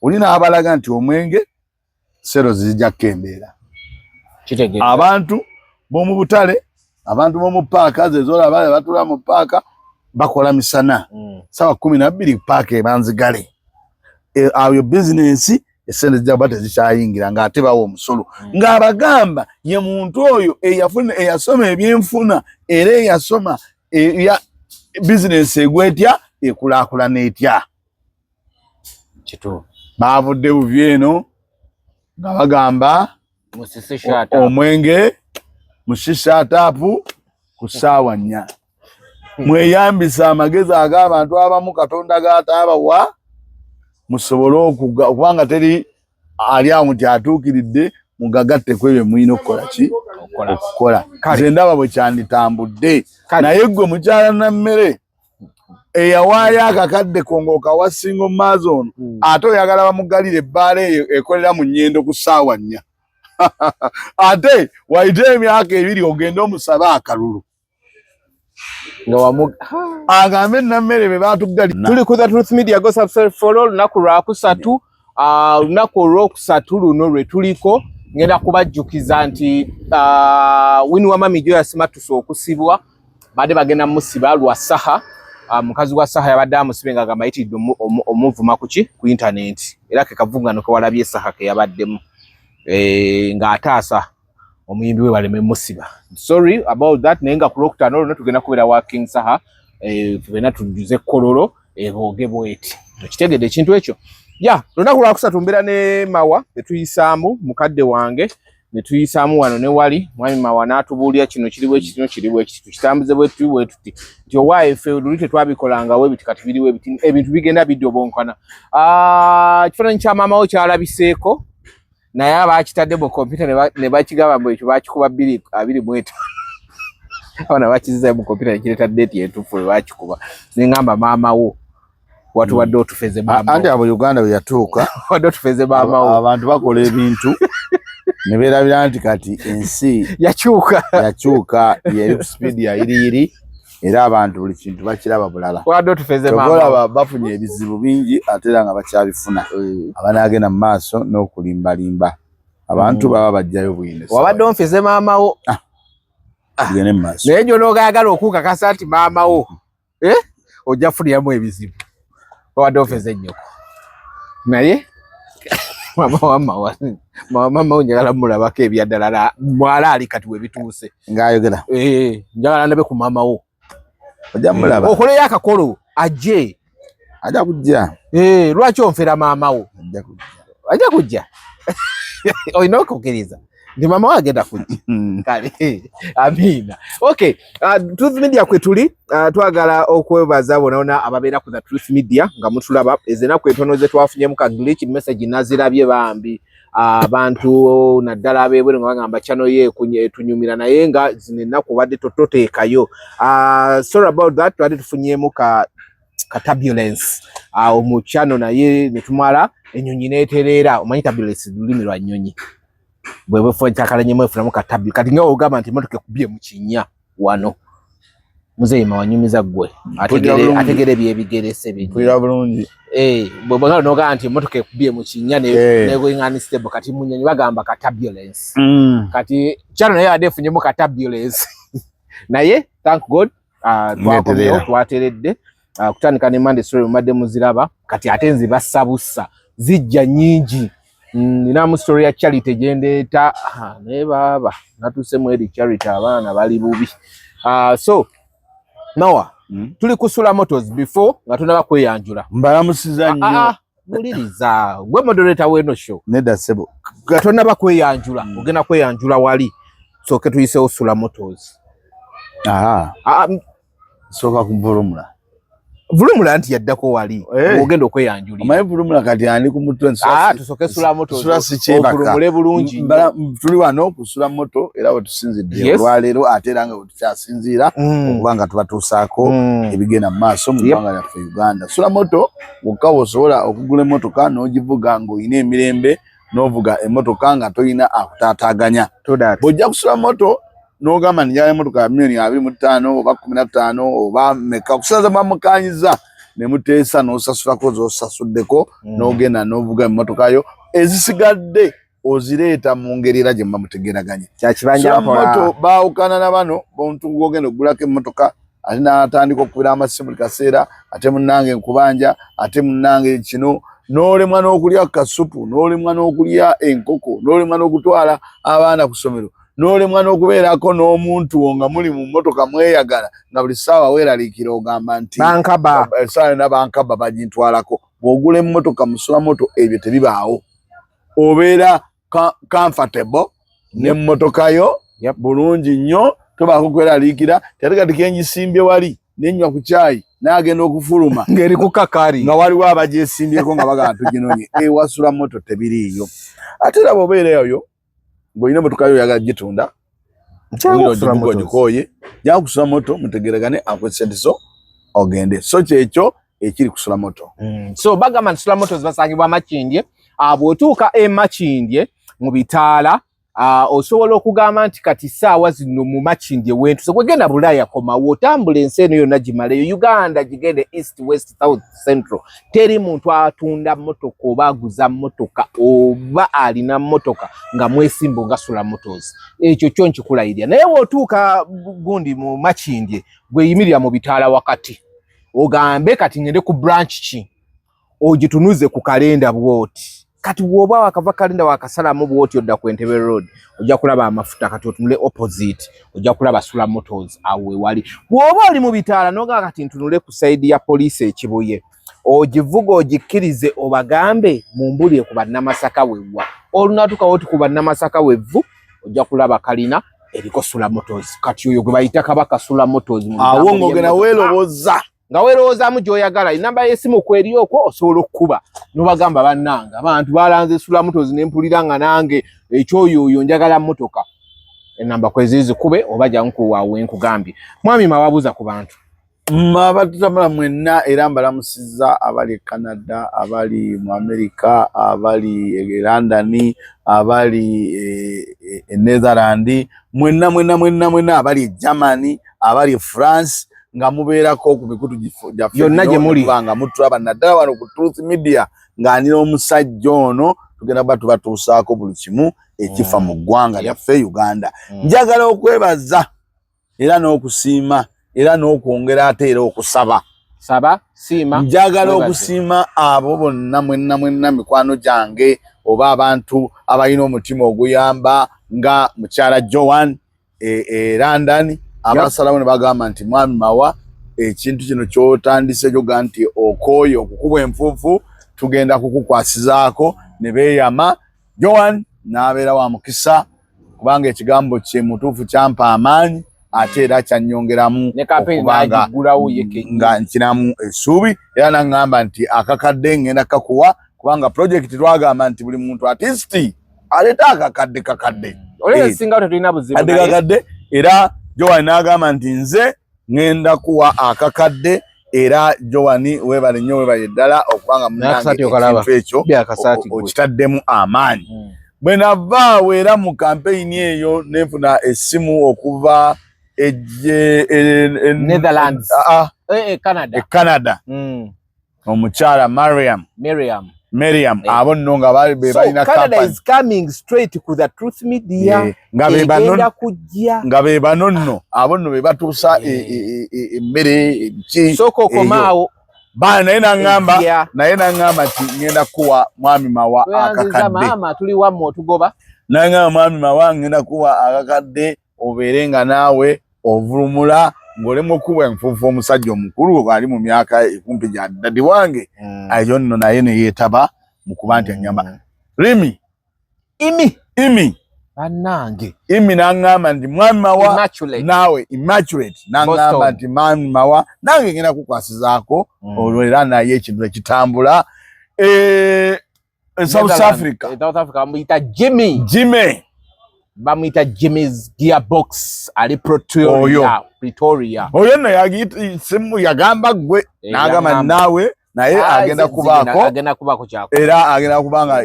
Olina abalaga nti omwenge sero zijja kembeera. Kitegeeza. Abantu bomu butale, abantu bomu paaka zezola bale batula mu paaka bakola misana. Sawa 12 paaka ebanzigale. Ayo business esente z'abate zikyayingira nga ate bawo omusolo. Ng'abagamba ye muntu oyo eyasoma ebyenfuna era eyasoma ya business egwetya ekulaakulana etya. Kito. Baavudde buvyeno nga bagamba omwenge musisa atapu ku ssaawa 4. Mweyambisa amagezi ag'abantu abamu Katonda g'ataabawa musobole okubanga teri ali awo nti atuukiridde mugagatte ku ebyo mulina okukola ki? Okukola. Nze ndaba bwe kyanditambudde. Naye ggwe mukyala na mmere eyawaayo akakadde kongoka wa single mazon ate oyagala bamugalire ebbaala eyo ekolera mu nnyendo ku ssaawa 4. Ate wayite emyaka 2 ogende omusaba akalulu. Agambe nammere be batugali. Tuli ku The Truth Media, go subscribe follow lunaku lwakusatu. Lunaku olwokusatu luno lwe tuliko ngenda kubajjukiza nti Winnie Wamami Joyce Matuso okusibwa badde bagenda musiba lwa saha. Mukazi wa saha yabadde amusibe nga agamba yitidde omuvuma ku internet era ke kavungano ke walabye saha ke yabaddemu nga ataasa omuyimbi we baleme musiba. Sorry about that. Naye nga ku Lwokutaano olwo tugenda kubeera working saha tugenda tujuze kololo booge bweti. Kitegedde ekintu ekyo. Lunaku lwakusatu mbeera ne Mawa netuyisaamu mukadde wange netuyisaamu wano ne wali mwami Mawa n'atubuulira kino kiriwo ekitino kiriwo ekiti tukitambuze bwe tuti nti owaaye ffe luli tetwabikolanga we biti kati biriwo ebintu bigenda biddobonkana. Ekifaananyi kya maama wo kyalabiseeko naye abaakitadde mu kompyuta ne bakigamba mbu ekyo baakikuba 25. Abaana bakiziza mu kompyuta nekireeta deeti entuufu we baakikuba nengamba maama wo watuwadde otufeze maama wo. Anti abo Uganda bwe yatuuka wadde otufeze maama wo. Abantu bakola ebintu ne beerabira nti kati ensi yakyuka yeri speed yayiriyiri era abantu buli kintu bakiraba bulala. Wadde otufeze maama wo. Togola bafunye ebizibu bingi ate era nga bakyabifuna. Abanaagenda mu maaso n'okulimbalimba. Abantu baba bajjayo bwine. Wabadde onfeze maama wo. Tugende mu maaso. Naye gy'onoogayagala okukakasa nti maama wo ojja kufuniramu ebizibu. Wabadde onfeze nnyoko. Naye mama wo njagala mulabako ebyaddala mwala ali kati we bituuse. Ng'ayogera. Njagala ndabe ku maama wo. Ojja mulaba. Okoleyo akakolo ajje. Ajja kujja. Lwaki onfera maama wo? Ajja kujja. Olina okukkiriza ndi maama wo agenda kujja. Kale amiina. Okay, Truth Media kwe tuli twagala okwebaza bonaona ababeera ku The Truth Media nga mutulaba ezenaku entono ze twafunyemu ka glitch message nazirabye bambi abantu naddala abebwe nga bagamba channel ye tunyumira naye nga zino ennaku badde toteekayo. Sorry about that. Twadde tufunyemu ka turbulence mu channel naye netumala ennyonyi neetereera. Omanyi turbulence lulimi lwa nnyonyi bwe fo ntakalanyemu efulamu ka turbulence kati nga ogamba nti motoka ekubye mu kinnya wano muzeeyima wanyumiza ggwe ategere by'ebigerese bingi bulungi. Bwe bwagala n'ogamba nti motoka ekubye mu kinnya negoingani stable kati mu nnyonyi bagamba ka turbulence. Kati channel naye yadde efunyemu ka turbulence naye thank God twateredde kutandika ne Monday story mumadde muziraba kati ate nzibassa bussa zijja nnyingi. Nina mu story ya Charity gendeeta naye baba natuse mu eri Charity abaana bali bubi. So Mawa tuli kusula motors before nga tunaba kweyanjula. Mbalamusiza nnyo. Muliriza gwe moderator w'eno show. Nedda ssebo. Gatonaba kweyanjula ogenda kweyanjula wali soke tuyise osula motors. Soka kubulumula. Vulumula nti yaddako wali ogenda okweyanjulira. Omanyi vulumula kati ani ku mutwe tusoke sula moto. Sula si kyebaka. Vulumule bulungi. Tuli wano kusula moto era we tusinzidde olwaleero ate era nga we tukyasinziira okuba nga tubatuusaako ebigenda mu maaso mu ggwanga lyaffe Uganda. Sula moto wokka osobola okugula emmotoka n'ogivuga ng'olina emirembe n'ovuga emmotoka nga tolina akutaataaganya. Bw'ojja kusula moto n'ogamba njagala emmotoka ya $25,000 oba 15 oba meka okusinza bamukanyiza ne muteesa n'osasulako z'osasuddeko n'ogenda n'ovuga emmotoka yo ezisigadde ozireeta mu ngeri era gye muba mutegeraganye. Kyakibanja mpola baawukana na bano bontu gwogenda oggulako emmotoka ate n'atandika okubira amasimu buli kaseera ate munnange nkubanja ate munnange kino n'olemwa n'okulya kasupu n'olemwa n'okulya enkoko n'olemwa n'okutwala abaana ku ssomero n'olemwa n'okubeerako n'omuntu nga muli mu mmotoka mweyagala nga buli ssaawa weeraliikira ogamba nti bankaba essaawa na bankaba bagintwalako. Bw'ogula emmotoka musulamoto ebyo tebibaawo, obeera comfortable n'emmotoka yo bulungi nnyo, tobaako kweraliikira ate kenjisimbye wali nenywa ku caayi n'agenda okufuluma ng'eri ku kakari nga waliwo abagyesimbyeko nga bagamba tuginonye ewasula moto tebiriiyo. Ate era bw'obeera eyo ng'olina emmotoka yo oyagala gitunda ogikooye gyakusula moto mutegeragane akwesentiso ogende. So kyekyo ekiri kusula moto. So bagamba nti sula moto zibasangibwa Makindye. Bw'otuuka e Makindye mu bitaala osobola okugamba nti kati ssaawa zino mu Makindye wentuse kwegenda Bulaaya komawo otambula ensi eno yonna gimaleyo Uganda gigende east west south central. Teri muntu atunda mmotoka oba aguza mmotoka oba alina mmotoka nga mwesimbo nga Sula Motors. Ekyo kyo nkikulayirira. Naye bw'otuuka gundi mu Makindye gweyimirira mu bitaala wakati ogambe kati ngende ku branch ki ogitunuze ku kalenda bwoti. Kati woba wakava kalenda wakasalamu bwoti odda ku Entebbe Road ojja kulaba amafuta kati otunule opposite ojja kulaba Sula Motors awe wali. Woba oli mu bitaala noga kati ntunule ku side ya police ekibuye ogivuga ogikkirize obagambe mumbulire ku bannamasaka wewa olunatuka woti ku bannamasaka wevu ojja kulaba kalina eriko Sula Motors. Kati oyo gwe bayita Kabaka Sula Motors awo ng'ogenda weeroboza nga weerowoozamu gy'oyagala enamba y'essimu kweri okwo osobola okkuba n'obagamba bannange abantu balanze Sula Motors ne mpulira nga nange ekyoyo njagala mmotoka enamba kwezizikube oba jankuwaawe nkugambye. Mwami mawabuuza ku bantu abatutambula mwenna era mbalamusizza abali Canada abali mu America abali e London abali e Netherland mwenna abali Germany abali France nga mubeerako ku mikutu gyaffe yonna gye muli nga mutulaba naddala wano ku Truth Media ng'anira omusajja ono tugenda kuba tubatuusaako buli kimu ekifa mu ggwanga lyaffe Uganda. Njagala okwebaza era n'okusiima era n'okwongera ate era okusaba siima. Njagala okusiima abo bonna mwenna mikwano gyange oba abantu abalina omutima oguyamba nga mukyala Joan London abasalawo ne bagamba nti mwami mawa ekintu kino kyotandise gyoga nti okooyo okukuba enfuufu tugenda kukukwasizaako ne beeyama. Joan n'abeera wa mukisa kubanga ekigambo kye mutuufu kyampa amaanyi ate era kyannyongeramu okubanga nga nkinamu essuubi era naŋŋamba nti akakadde ngenda kakuwa kubanga projekiti twagamba nti buli muntu artisti aleeta akakadde kakadde era Joan n'agamba nti nze ngenda kuwa akakadde era Joan weebale nnyo weebale ddala okubanga munnange ekintu ekyo okitaddemu amaanyi. Bwe navaawo era mu kampeyini eyo nenfuna essimu okuva Netherlands Canada omukyala Miriam abo nno nga balina Canada is coming straight to the Truth Media nga be bano nno abo nno be batuusa emmere soko komaawo naye naŋŋamba nti ngenda kuwa mwami mawa akakadde tuli wammwe otugoba naŋŋamba mwami mawa ngenda kuwa akakadde obeere nga naawe ovulumula ng'olemu okuba enfuufu omusajja omukulu ali mu myaka ekumpi gya ddadi wange ayo nno naye ne yeetaba mu kuba nti anyamba imi bannange n'aŋŋamba nti mwami mawa naawe Immaculate n'aŋŋamba nti mwami mawa nange ngenda kukwasizaako olwo era naye ekintu ekitambula South Africa bamuyita Jimmy bamuyita Jimmy's Gearbox ali Pretoria oyo nno simu yagamba gwe n'agamba naawe naye agenda kubaako era agenda kubanga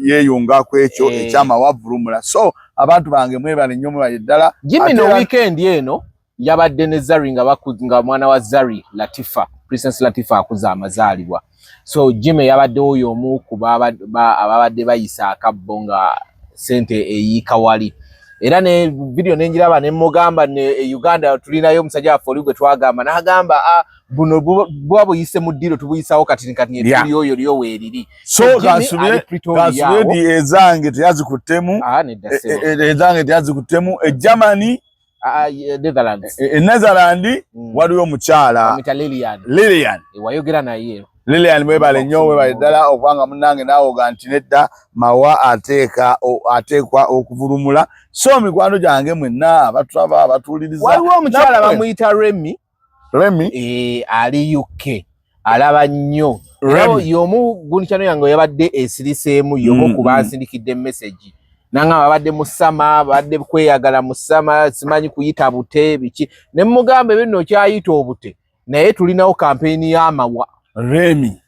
yeeyunga ku ekyo ekyamawavulumula. So abantu bange mwebale nnyo mwebale ddala. Jimmy no weekend eno yabadde ne Zari nga mwana wa Zari Latifa Princess Latifa akuza amazaalibwa. So Jimmy yabadde oyo omu ku ababadde bayisa akabbo nga sente eyiika wali. Era ne video nenjiraba ne mugamba ne Uganda tulinayo omusajja waffe oli gwe twagamba n'agamba buno bwa buyise mu ddiro tubuyisawo kati tuli oyo liyo weeriri. So kasubire ezange teyazikuttemu ezange teyazikuttemu Germany Netherlands Netherlands waliwo omukyala Lilian wayogera naye Lilian mwebale nnyo webale ddala okubanga munnange naawoga nti nedda mawa ateekwa okuvulumula. So mikwano gyange mwenna abatulaba abatuuliriza waliwo omukyala bamuyita Remy ali UK alaba nnyo y'omu gunikyano yange yabadde esiriseemu y'omu ku bansindikidde message nanga babadde mu ssama babadde kweyagala mu ssama simanyi kuyita bute biki ne mugamba bino kyayita obute naye tulinawo kampeni y'amawa Remy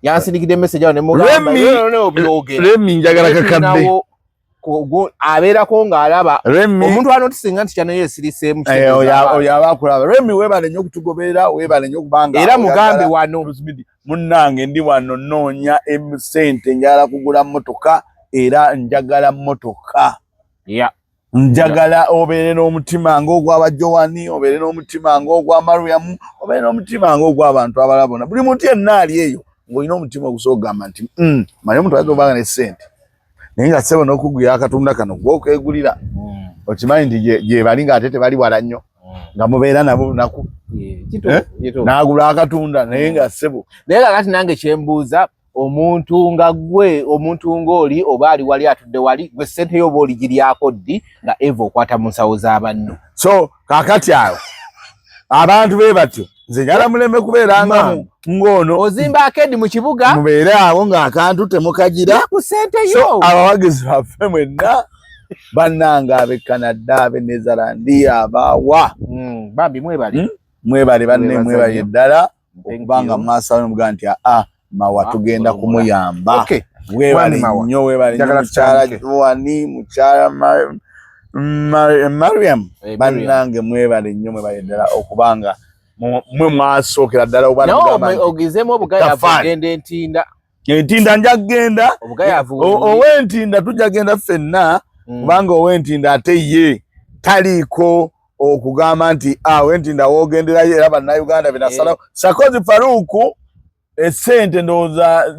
yansindikidde message awo ne mugamba Remy njagala kakadde abeerako ng'alaba omuntu anotisinga nti kyanaye esiriseemu oyo abakulaba Remy weebale nnyo okutugoberera weebale nnyo kubanga era mugambe wano munnange ndi wano noonya sente njagala kugula mmotoka era njagala mmotoka njagala obeere n'omutima ng'ogw'aba Joani obeere n'omutima ng'ogwa Mariam obeere n'omutima ng'ogw'abantu abalala bonna buli muntu yenna ali eyo ng'olina omutima ogusogamba nti manye omuntu ayinza obanga ne ssente naye nga ssebo n'okugwira akatumda kano gw'okwegulira okimanyi nti gye bali ng'ate tebali wala nnyo nga mubeera nabo lunaku n'agula akatunda naye nga ssebo naye kakati nange kyembuuza omuntu nga gwe omuntu ng'oli oba ali wali atudde wali gwe ssente yo oba oligiryako ddi nga Eva okwata mu nsawo z'abanno. So kaakati awo abantu bee batyo nze njala muleme kubeeranga ng'ono ozimba akedi mu kibuga mubeere awo ng'akantu temukagira ku ssente yo. So abawagizi baffe mwenna bannanga ab'e Canada ab'e Netherlands abaawa bambi mwebale banne mwebale ddala okubanga mwasaba nomugaa nti mawa tugenda kumuyamba webale nnyo webale nnyo mukyala Joani mukyala Mariam bannange mwebale nnyo mwebale ddala okubanga mwe mwasookera ddala ogizeemu obugayaavu ogenda entinda nja kgenda ow'entinda tujja kgenda ffenna kubanga ow'entinda ate ye taliiko okugamba nti ow'entinda woogenderayo era bannayuganda benasalawo Sakozi Faruku esente ndowooza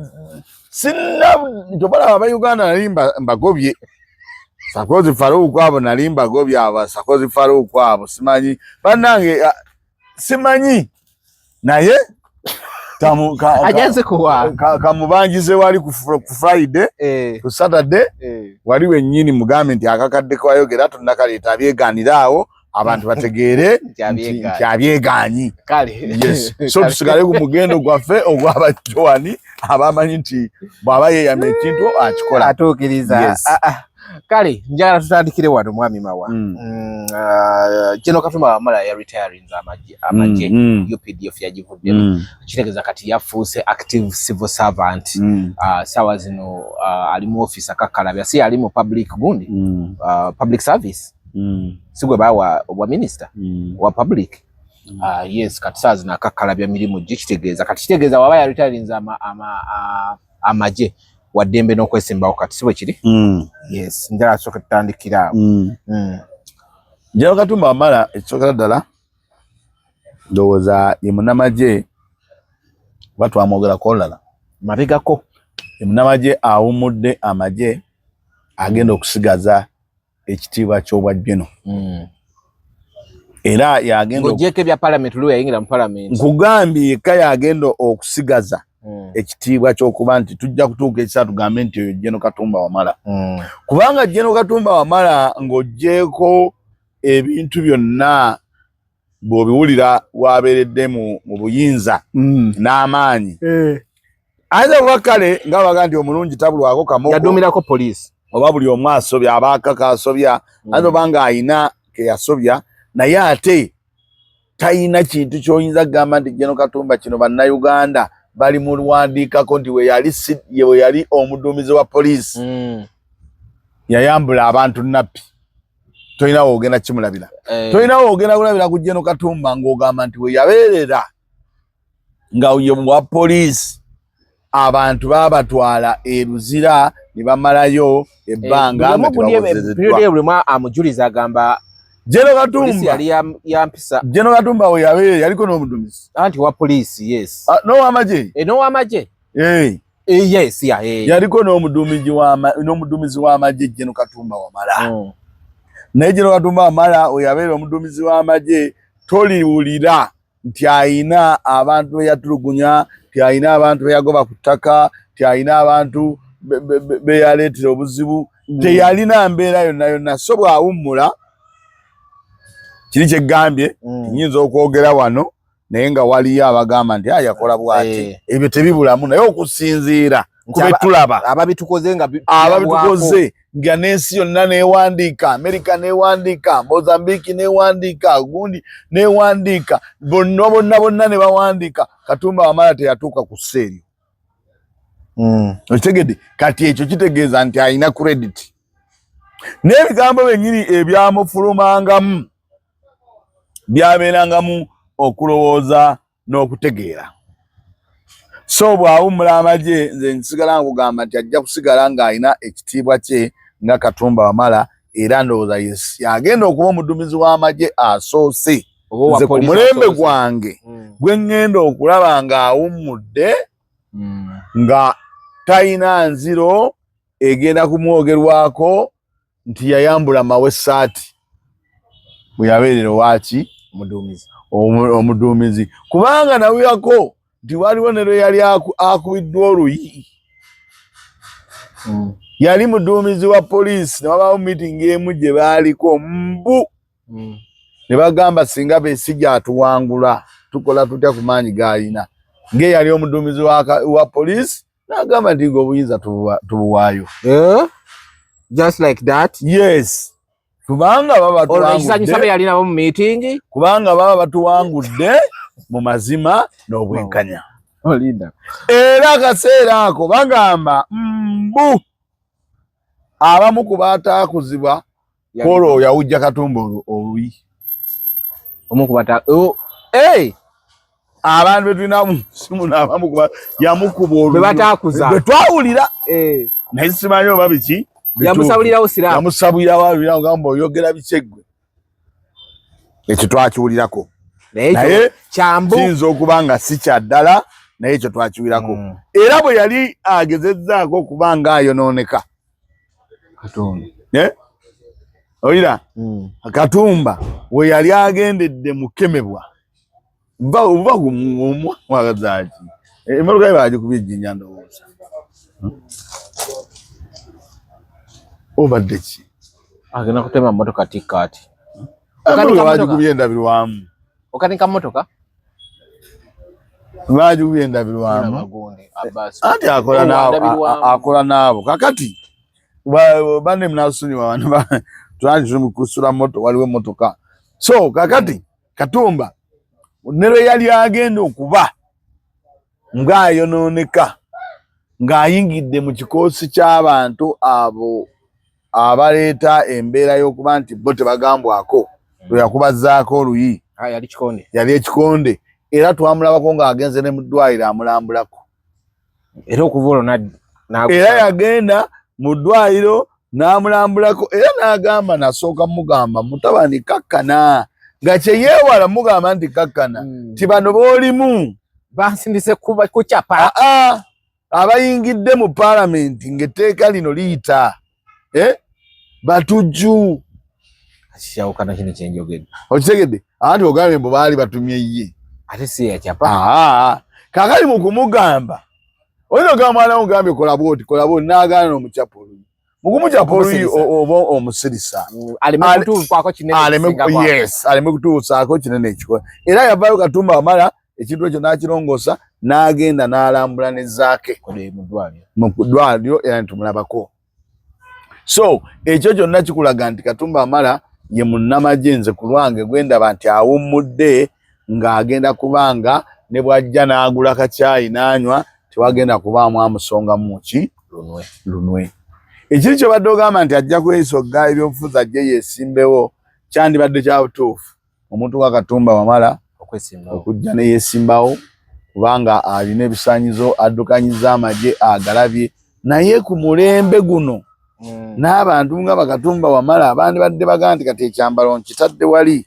sinna tobalaba abayuganda nali mbagobye Sakozi Faruku abo nali mbagobye abo Sakozi Faruku abo simanyi bannange simanyi naye kamubanjize wali ku Friday ku Saturday wali wennyini mugambe nti akakadde kwayogera tonnakaleeta abyegaanira awo abantu bategeere nti abyegaanyi so tusigale ku mugendo gwaffe ogw'aba Joani abamanyi nti bw'aba yeeyama ekintu akikola atuukiriza. Kale njagala tutandikire wano mwami Mawa. General Katumba Wamala ya retiring amaje UPDF yagivuddemu kitegeeza kati yafuuse active civil servant sawa zino ali mu office akakalabya si ali mu public gundi public service sigwe bawa wa minister wa public yes kati saa zino akakalabya mirimu gikitegeeza kati kitegeeza waba ya retiring amaje waddembe n'okwesimbawo kati sibwe kiri yes njala soka tutandikira General Katumba Wamala ekisokera ddala ndowooza ye munnamagye oba twamwogerako olulala mabegako ye munnamagye awummudde amagye agenda okusigaza ekitiibwa ky'obwajjeno era yagenda ng'ogyeko ebya parliament lwe yayingira mu parliament nkugambye yekka yagenda okusigaza ekitiibwa ky'okuba nti tujja kutuuka ekisa tugambe nti oyo General Katumba Wamala kubanga General Katumba Wamala ng'oggyeko ebintu byonna bw'obiwulira wabeeredde mu buyinza n'amaanyi ayinza kuba kale nga baga nti omulungi tabulwako kamoko yaduumirako poliisi oba buli omu asobya abaakaka asobya ayinza oba nga ayina ke yasobya naye ate tayina kintu ky'oyinza kugamba nti General Katumba kino bannayuganda bali mu lwandiikako nti we yali omuduumizi wa poliisi yayambula abantu nappi toyina wogenda kimulabira toyina wogenda kulabira ku General Katumba ng'ogamba nti we yabeerera nga wa poliisi abantu babatwala eruzira ne bamalayo ebbanga nga tebawozezeddwa. Amujuliza agamba General Katumba yali yampisa. General Katumba we yabeerera yaliko n'omuduumizi anti wa poliisi yes n'ow'amagye n'ow'amagye yes yaliko n'omuduumizi w'amagye General Katumba Wamala. Naye General Katumba Wamala we yabeera omuduumizi w'amagye toliwulira nti ayina abantu be yatulugunya, nti ayina abantu be yagoba ku ttaka, nti ayina abantu be yaleetera obuzibu. Teyalina mbeera yonna yonna. So bw'awummula kiri kyegambye nyinza okwogera wano naye nga waliyo abagamba nti yakola bw'ati. Ebyo tebibulamu naye okusinziira kube tulaba ababitukoze nga n'ensi yonna neewandiika, Amerika neewandiika, Mozambique neewandiika, gundi neewandiika, bonna ne bawandiika. Katumba Wamala teyatuuka ku sseeryo. Okitegedde? Kati ekyo kitegeeza nti alina credit. N'ebigambo byennyini ebyamufulumangamu byabeerangamu okulowooza n'okutegeera. So bw'awummula amagye nze nsigala nkugamba nti ajja kusigala ng'alina ekitiibwa kye nga Katumba Wamala era ndowooza yagenda okuba omuduumizi w'amagye asoose. Nze ku mulembe gwange gwe ŋŋenda okulaba ng'awummudde nga talina nziro egenda kumwogerwako nti yayambula mawessaati bwe yabeerera waaki omuduumizi. Kubanga nawuyako nti waliwo ne lwe yali akubiddwa oluyi. Yali muduumizi wa poliisi ne wabaawo meeting emu gye baaliko mbu ne bagamba singa Besigye atuwangula tukola tutya ku maanyi g'alina. Ng'eyali omuduumizi wa poliisi n'agamba nti ng'obuyinza tubuwaayo. Just like that? Yes. Kubanga baba batuwangudde mu mazima n'obwenkanya. Era akaseera ako bagamba mbu abamu ku baataakuzibwa kwolwo yawujja Katumba oluyi. Abantu betulina mu simu n'abamu ku yamukuba oluyi bwe twawulira naye simanyi oba biki yamusabulirawo siraamu yamusabulirawo gamba oyogera bikyegwe. Ekyo twakiwulirako naye kiyinza okuba nga si kya ddala naye ekyo twakiwulirako. Era bwe yali agezezzaako okuba nga ayonooneka oyira Katumba we yali agendedde mukemebwa oba kumwagazaaki emmotoka ye baagikubye ejjinja ndowooza obadde ki agenda kutema mmotoka tikkaati baagikubye endabirwamu okanika mmotoka baagikubye endabirwamu anti akola naabo kakati banne munasuniwa wano kusula moto waliwo emmotoka. So kakati Katumba ne lwe yali agenda okuba ng'ayonooneka ng'ayingidde mu kikoosi ky'abantu abo abaleeta embeera y'okuba nti bo tebagambwako lwe yakubazzaako oluyi yali ekikonde era twamulabako ng'agenze ne mu ddwaliro amulambulako era okuva olwo era yagenda mu ddwaliro n'amulambulako era n'agamba nasooka mugamba mutabani kakkana nga kyeyeewala mugamba nti kakkana ti bano boolimu bansindise kucapa abayingidde mu paalamenti ng'etteeka lino liyita batujju kikyawukana kino kyenjogedde okitegedde anti ogambye mbu baali batumye ye ate si yacapa kakali mu kumugamba oyina ogamba mwana ogambye kola bwoti n'agaana n'omucapa oluyi mu kumucapa oluyi oba omusirisa aleme kutuusaako kinene ekikola. Era yavaayo Katumba Wamala ekintu ekyo n'akirongoosa n'agenda n'alambula ne zaake mu ddwaliro era nitumulabako. So ekyo kyonna kikulaga nti Katumba Wamala ye munnamagye nze ku lwange gwendaba nti awummudde ng'agenda kubanga ne bw'ajja n'agula kacaayi n'anywa tewagenda kubaamu amusongamu ki lunwe. ekiri kye badde ogamba nti ajja kwesogga ebyobufuzi ajje yeesimbewo kyandibadde kya butuufu omuntu wa Katumba Wamala okujja ne yeesimbawo kubanga alina ebisaanyizo addukanyiza amagye agalabye naye ku mulembe guno n'abantu nga Bakatumba Wamala abandi badde bagamba nti kati ekyambalo nkitadde wali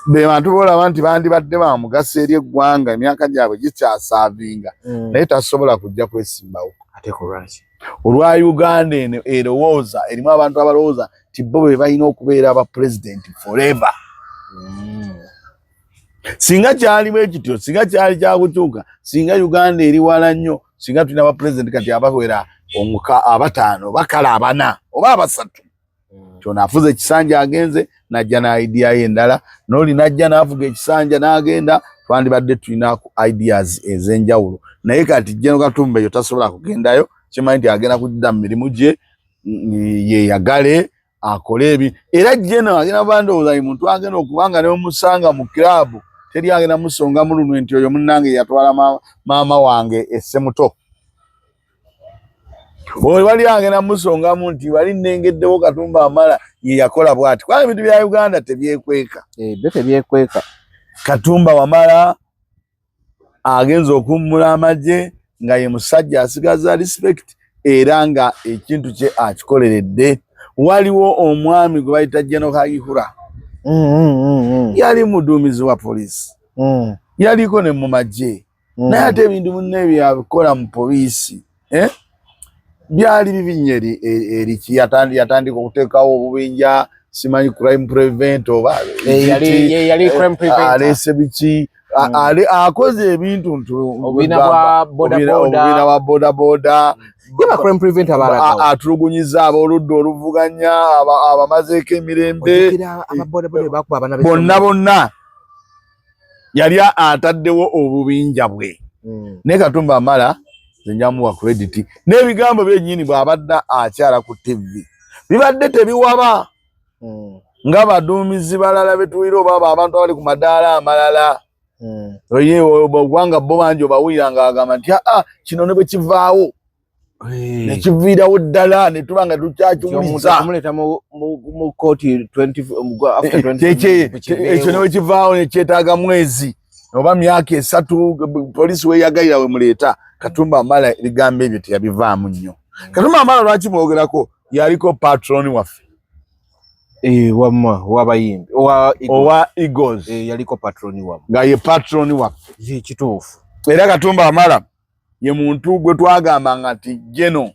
be bantu boolaba nti bandibadde bamugaso eri eggwanga emyaka gyabwe gikyasaavinga naye tasobola kujja kwesimbawo ate ku lwaki olwa Uganda eno erowooza erimu abantu abalowooza nti bo be balina okubeera aba president forever. Singa kyali bwe kityo singa kyali kyakukyuka singa Uganda eri wala nnyo singa tulina aba president kati abawera abataano bakala abana oba abasatu kyona afuze ekisanja agenze najja na idea ye endala n'oli najja n'avuga ekisanja n'agenda twandibadde tulina ideas ez'enjawulo naye kati General Katumba yo tasobola kugendayo kimanyi nti agenda kudda mu mirimu gye yeyagale akole ebi era General agenda bandowooza muntu agenda okubanga ne omusanga mu club teri agenda musonga mu lunwe nti oyo munnange yatwala maama wange essemuto oyo wali agenda musongamu nti wali nnengeddewo Katumba Wamala ye yakola bw'ati kubanga ebintu bya Uganda tebyekweka byo tebyekweka. Katumba Wamala agenza okummula amagye nga ye musajja asigaza respect era nga ekintu kye akikoleredde. Waliwo omwami gwe bayita General Kayihura yali muduumizi wa poliisi yaliko ne mu magye naye ate ebintu munne byabikola mu poliisi byali bibinyeri eriki yatandika okuteekawo obubinja simanyi crime prevent oba yali crime prevent alese biki akoze ebintu obubina bwa bodaboda yaba crime prevent atulugunyiza aboludda oluvuganya abamazeeko emirembe bonna yali ataddewo obubinja bwe ne Katumba Wamala zenyamuwa credit n'ebigambo byennyini bw'abadde akyala ku TV bibadde tebiwaba nga baduumizi balala betuwira oba abantu abali ku madaala amalala oye obwanga bo banjo bawira nga agamba nti kino ne bwe kivaawo ne kiviirawo ddala ne tuba nga tukyakiwuliza omuleta mu kooti ekyo ne bwe kivaawo ne kyetaaga mwezi oba myaka 3 poliisi weyagalira we muleeta Katumba Wamala ebigambo ebyo teyabivaamu nnyo. Katumba Wamala lwaki mwogerako yaliko patron waffe w'abayimbi owa Eagles yaliko patroni waffe nga ye patron waffe kituufu era Katumba Wamala ye muntu gwe twagambanga nti Geno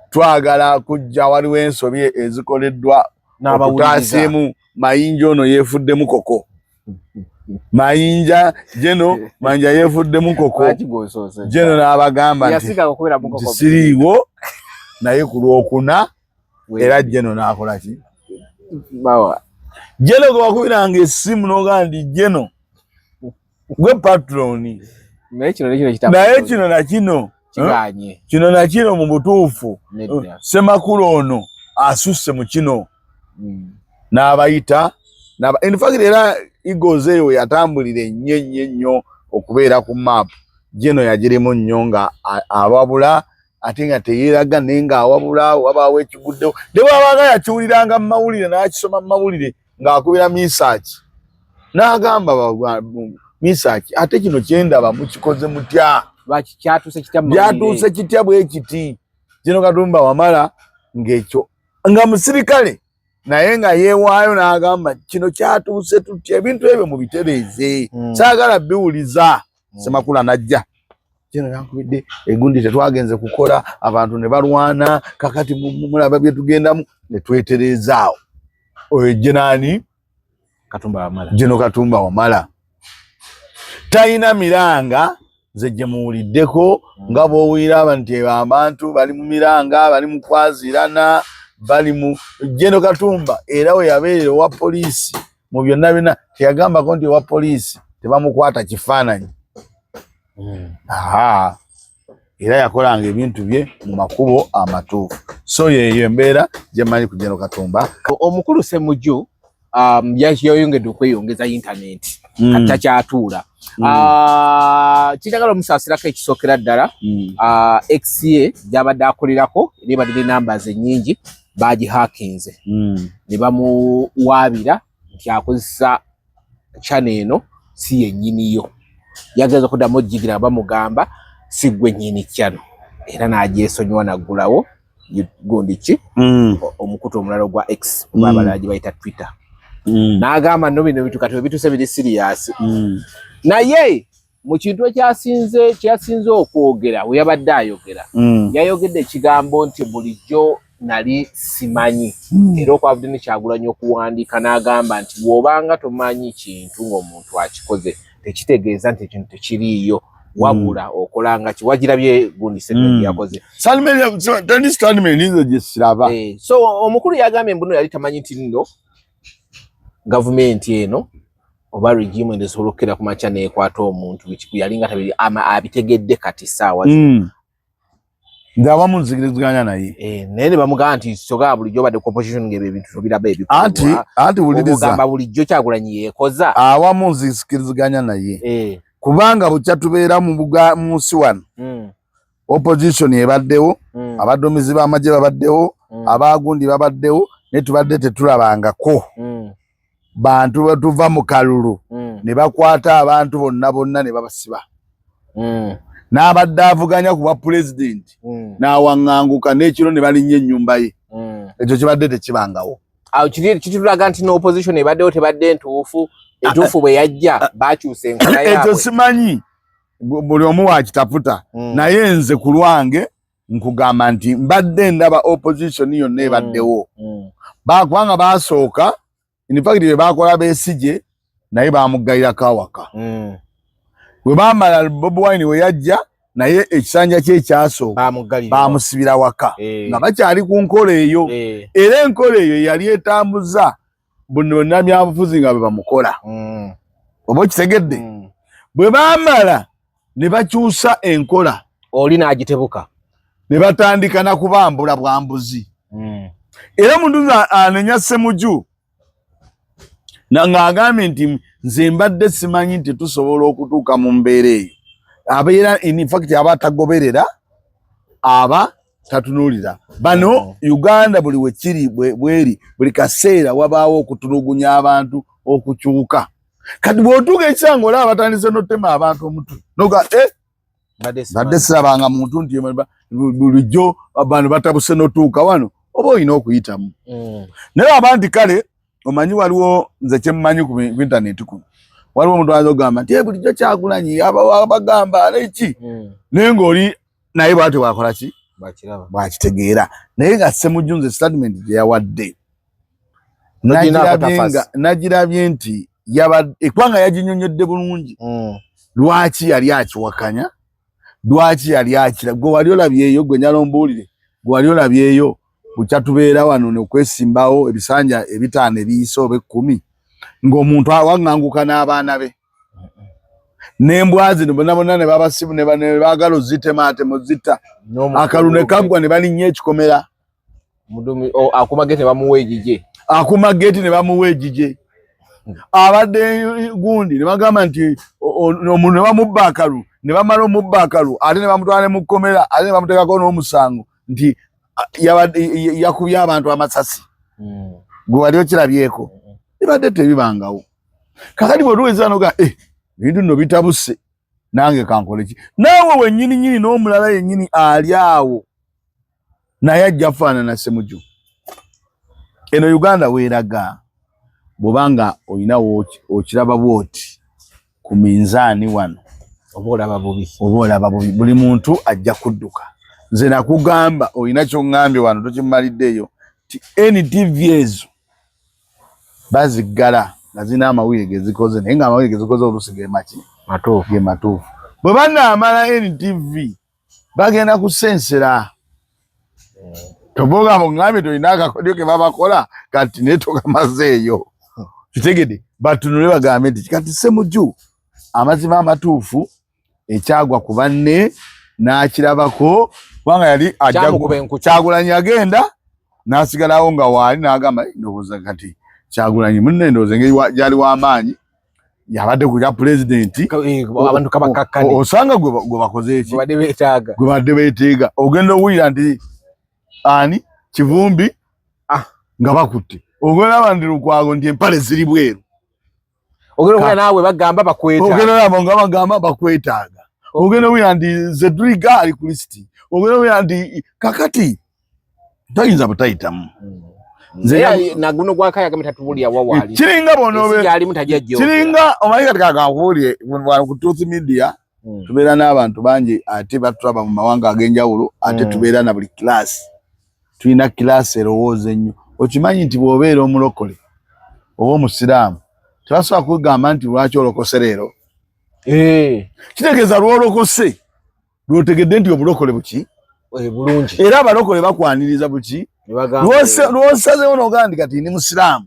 twagala kujja waliwo ensobi ezikoleddwa okutaaseemu mayinja ono yeefuddemu koko mayinja Geno manja yeefuddemu koko Geno n'abagamba nti siriiwo naye ku Lwokuna era Geno n'akola ki Geno gwe wakubiranga essimu n'ogamba nti Geno gwe patroni naye kino nakino mu butuufu Semakulu ono asusse mu kino n'abayita in fact era Eagles eyo yatambulira ennyo okubeera ku map Geno yagirimu nnyo nga awabula ate nga teyeeraga naye nga awabula wabaawo ekiguddewo ne bw'abaanga yakiwuliranga mu mawulire n'akisoma mu mawulire ng'akubira misaaki n'agamba misaaki ate kino kyendaba mukikoze mutya byatuuse kitya bwe kiti Geno Katumba Wamala ng'ekyo nga musirikale naye nga yeewaayo n'agamba kino kyatuuse tutya ebintu ebyo mubitereeze saagala biwuliza Semakulu anajja Geno yankubidde egundi tetwagenze kukola abantu ne balwana kakati mulaba bye tugendamu ne twetereezaawo oyo Jenani Geno Katumba Wamala talina miranga ze gye muwuliddeko nga bw'owulira nti abantu bali mu miranga bali mu kwazirana bali mu Geno Katumba era we yabeerera owa poliisi mu byonna byonna teyagambako nti owa poliisi tebamukwata kifaananyi era yakolanga ebintu bye mu makubo amatuufu so yeeyo embeera gye mmanyi ku Geno Katumba. Omukulu Ssemujju yayongedde okweyongeza intaneti katakyatuula Kitagala omusaasirako ekisookera ddala XA gy'abadde akolerako eri badde numbers ennyingi bagihakinze ne bamuwaabira nti akozesa channel eno si yennyini yo. Yageza okuddamu ogigira bamugamba si gwe nnyini channel era n'agyesonyiwa naggulawo gundi ki omukutu omulala gwa X oba abalala gye bayita Twitter. N'agamba nno bino bintu kati bituuse biri serious. Naye mu kintu kyasinze okwogera we yabadde ayogera yayogedde ekigambo nti bulijjo nali simanyi era okwavudde ne Kyagulanyi okuwandiika n'agamba nti bw'obanga tomanyi kintu ng'omuntu akikoze tekitegeeza nti ekintu tekiriiyo wabula okolanga ki. Wagirabye gundi Ssedde yakoze so omukulu yagambye mbuno yali tamanyi nti nno gavumenti eno oba regime esobola okukera ku makya neekwata omuntu yalinga tabiri abitegedde kati saawa ndawamu nzikiriziganya naye naye ne bamugamba nti soga bulijjo badde ku opposition ng'ebyo ebintu tobiraba anti wuliriza bulijjo Kyagulanyi yeekoza awamu nzikiriziganya naye kubanga bukya tubeera mu nsi wano opposition ebaddewo abaduumizi b'amagye babaddewo abagundi babaddewo naye tubadde tetulabangako bantu batuva mu kalulu ne bakwata abantu bonna ne babasiba n'abadde avuganya ku bwa president n'awaŋŋanguka n'ekiro ne balinnya ennyumba ye ekyo kibadde tekibangawo. Awo kitulaga nti n'opposition ebaddewo tebadde entuufu bwe yajja bakyusa enkola yaabwe. Ekyo simanyi buli omu wakitaputa naye nze ku lwange nkugamba nti mbadde ndaba opposition yonna ebaddewo kubanga baasooka in fact bwe baakola Besigye naye baamuggalirako awaka bwe baamala Bobi Wine we yajja naye ekisanja kye ekyasooka baamusibira waka nga bakyali ku nkola eyo era enkola eyo yali etambuza bonna byabufuzi nga bwe bamukola oba okitegedde bwe baamala ne bakyusa enkola oli n'agitebuka ne batandika na kubambula bwambuzi era omuntu anenya Ssemujju ng'agambye nti nze mbadde simanyi nti tusobola okutuuka mu mbeera eyo abeera in fact aba tagoberera aba tatunuulira bano Uganda buli wekiri bweri buli kaseera wabaawo okutulugunya abantu okukyuka kati bw'otuuka ekisanga olaba batandise n'otema abantu omutwe noga badde sirabanga muntu nti bulijjo abantu batabuse n'otuuka wano oba olina okuyitamu naye aba nti kale omanyi waliwo nze kyemmanyi ku internet kuno waliwo omuntu ayinza okugamba nti bulijjo Kyagulanyi abagamba neki naye ng'oli naye bwate bwakola ki bwakitegeera naye nga Ssemujju nze statement gye yawadde nagirabye nti ekwanga yaginyonyodde bulungi lwaki yali akiwakanya lwaki yali akira gwe wali olabyeyo gwe nyala ombuulire gwe wali olabyeyo bukya tubeera wano n'okwesimbawo ebisanja ebitaano ebiyise oba 10 ng'omuntu awaŋŋanguka n'abaana be n'embwa zino bonna ne babasibu ne baagala ozitemaatema ozita akalulu ne kaggwa ne balinnya ekikomera akuma geeti ne bamuwa egigye abadde gundi ne bagamba nti omuntu ne bamubba akalulu ne bamala omubba akalulu ate ne bamutwala mu kkomera ate ne bamuteekako n'omusango nti yakubye abantu amasasi gwe wali okirabyeko bibadde tebibangawo kakati bwetuweza noga ebintu nno bitabuse nange kankole ki naawe wennyini n'omulala yennyini ali awo naye ajja faanana Ssemujju eno Uganda weeraga bw'obanga olinawo okiraba bwoti ku minzaani wano oba olaba bubi buli muntu ajja kudduka nze nakugamba olina ky'oŋŋambye wano tokimaliddeyo ti NTV ezo baziggala nga zina amawulire gezikoze naye nga amawulire gezikoze oluusi ge matuufu bwe banaamala NTV bagenda kusensera toboga muŋŋambye tolina akakodyo ke babakola kati naye tokamazeeyo kitegede batunule bagambe nti kati Ssemujju amazima amatuufu ekyagwa ku banne n'akirabako kubanga yali Kyagulanyi agenda n'asigalawo nga waali n'agamba ndowooza kati Kyagulanyi munne ndowooza engeri gyali w'amaanyi yabadde ku president abantu kabakakkane osanga gwe bakoze eki gwe badde beetaaga ogenda owulira nti ani Kivumbi nga bakutte ogenda abandi Lukwago nti empale ziri bweru ogenda naawe bagamba bakwetaaga ogenda nabo nga bagamba bakwetaaga ogenda owulira nti Zedriga ali ku listi ogenda owulira nti kakati tayinza butayitamu nze naguno gwakayaga mitatubulya wawali kiringa bonobe yali mutajajjo kiringa omayika tukakahulye ku Truth Media tubeera n'abantu bangi ate batulaba mu mawanga ag'enjawulo ate tubeera na buli class tulina class erowooza ennyo okimanyi nti bw'obeera omulokole oba omusiraamu tebasobola kugamba nti lwaki olokose leero kitegeeza lwolokose lwotegedde nti obulokole buki bulungi era abalokole bakwaniriza buki lwosazeewo n'ogamba kati ndi musiraamu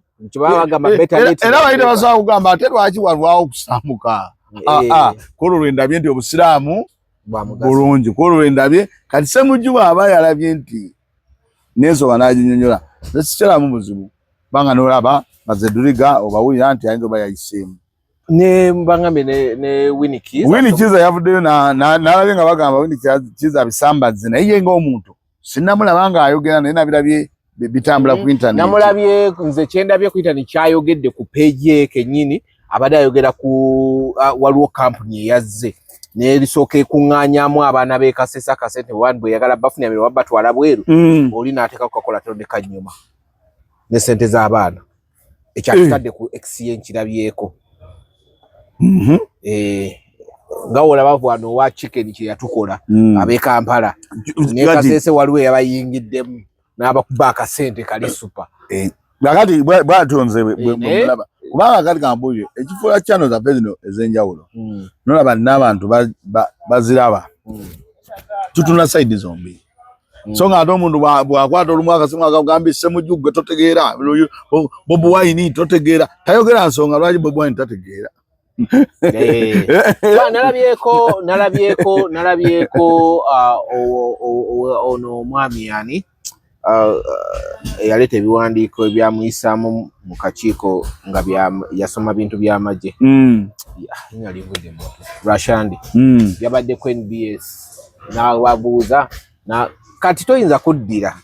era bayita basobola kugamba ate lwaki walwawo okusaamuka kwolwo lwendabye nti obusiraamu bulungi kwolwo lwendabye kati Ssemujju aba yalabye nti n'ensoba n'aginyonyola nekikyalamu buzibu kubanga n'olaba Zedriga obawulira nti ayinza oba yayiseemu ne mbangambe ne Winnie Kiza yavuddeyo n'alabye nga bagamba Winnie Kiza bisambaze naye ye ng'omuntu sinnamulaba ng'ayogera naye nabirabye bitambula ku internet namulabye nze kyendabye ku internet kyayogedde ku page ye kennyini abadde ayogera ku waliwo kampuni eyazze n'erisooka ekuŋŋaanyaamu abaana b'e Kasesa kasente wanu bwe yagala bafunira wa batwala bweru oli n'ateeka Coca-Cola tondeka nnyuma ne sente z'abaana ekyakitadde ku XCN kirabyeko nga olaba wano wa chicken kye yatukola ab'e Kampala ne Kasese waliwo yabayingiddemu n'abakuba akasente kali super kakati bwatonze bwemulaba kubanga kati kambuye ekifo channel zaffe zino ez'enjawulo nolaba n'abantu baziraba tutuna side zombi so nga ate omuntu bwakwata olumu akasimu akagamba Ssemujju gwe totegeera Bobi Wine totegeera tayogera nsonga lwaki Bobi Wine tategeera nalabyeko ono omwami yani yaleta ebiwandiiko ebyamuyisaamu mu kakiiko nga yasoma bintu by'amagye Rashandi yabadde ku NBS n'ababuuza kati toyinza kuddira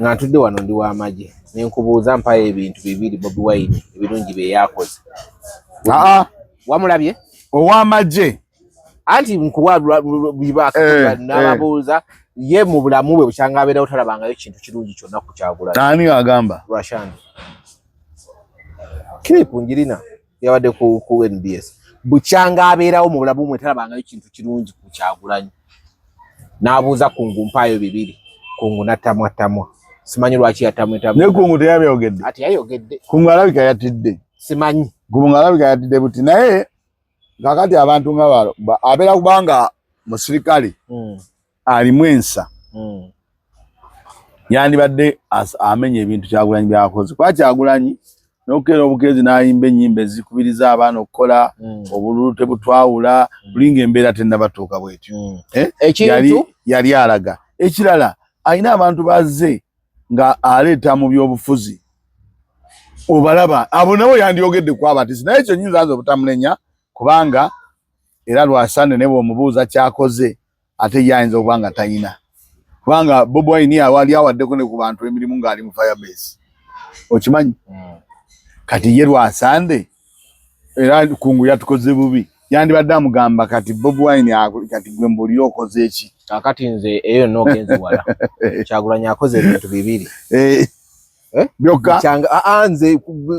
nga ntudde wano ndi w'amagye nenkubuuza mpayo ebintu bibiri Bobi Wine ebirungi bye yakoze wamulabye ow'amagye anti n'ababuuza ye mu bulamu bwe bukyanga abeerawo talabangayo kintu kirungi kyonna ku Kyagulanyi ani agamba Rashandi kiripu njirina yabadde ku NBS bukyanga abeerawo mu bulamu bwe talabangayo kintu kirungi ku Kyagulanyi n'abuuza kungu mpaayo bibiri kungu natamwatamwa simanyi lwaki yatamwatamwa ne kungu teyabyogedde ati yayogedde kungu alabika yatidde simanyi kungu alabika yatidde buti naye kakati abantu nga abeera kubanga musirikale alimu ensa yandibadde amenya ebintu Kyagulanyi byakoze kwa Kyagulanyi n'okukeera obugezi n'ayimba ennyimba ezikubiriza abaana okukola obululu tebutwawula bulinga embeera tennabatuuka bwetyo yali alaga ekirala alina abantu bazze nga aleeta mu byobufuzi obalaba abo nabo yandyogedde ku abatisi naye ekyo nyinza nze obutamulenya kubanga era lwasande ne bw'omubuuza kyakoze ate yayinza okuba nga tayina kubanga Bobi Wine awali awaddeko ne ku bantu emirimu ng'ali mu Firebase okimanyi kati ye lwasande era kungu yatukoze bubi yandibadde amugamba kati Bobi Wine kati gwe mbulira okoze eki kakati nze eyo n'ogenzi wala Kyagulanyi akoze ebintu bibiri byokka nze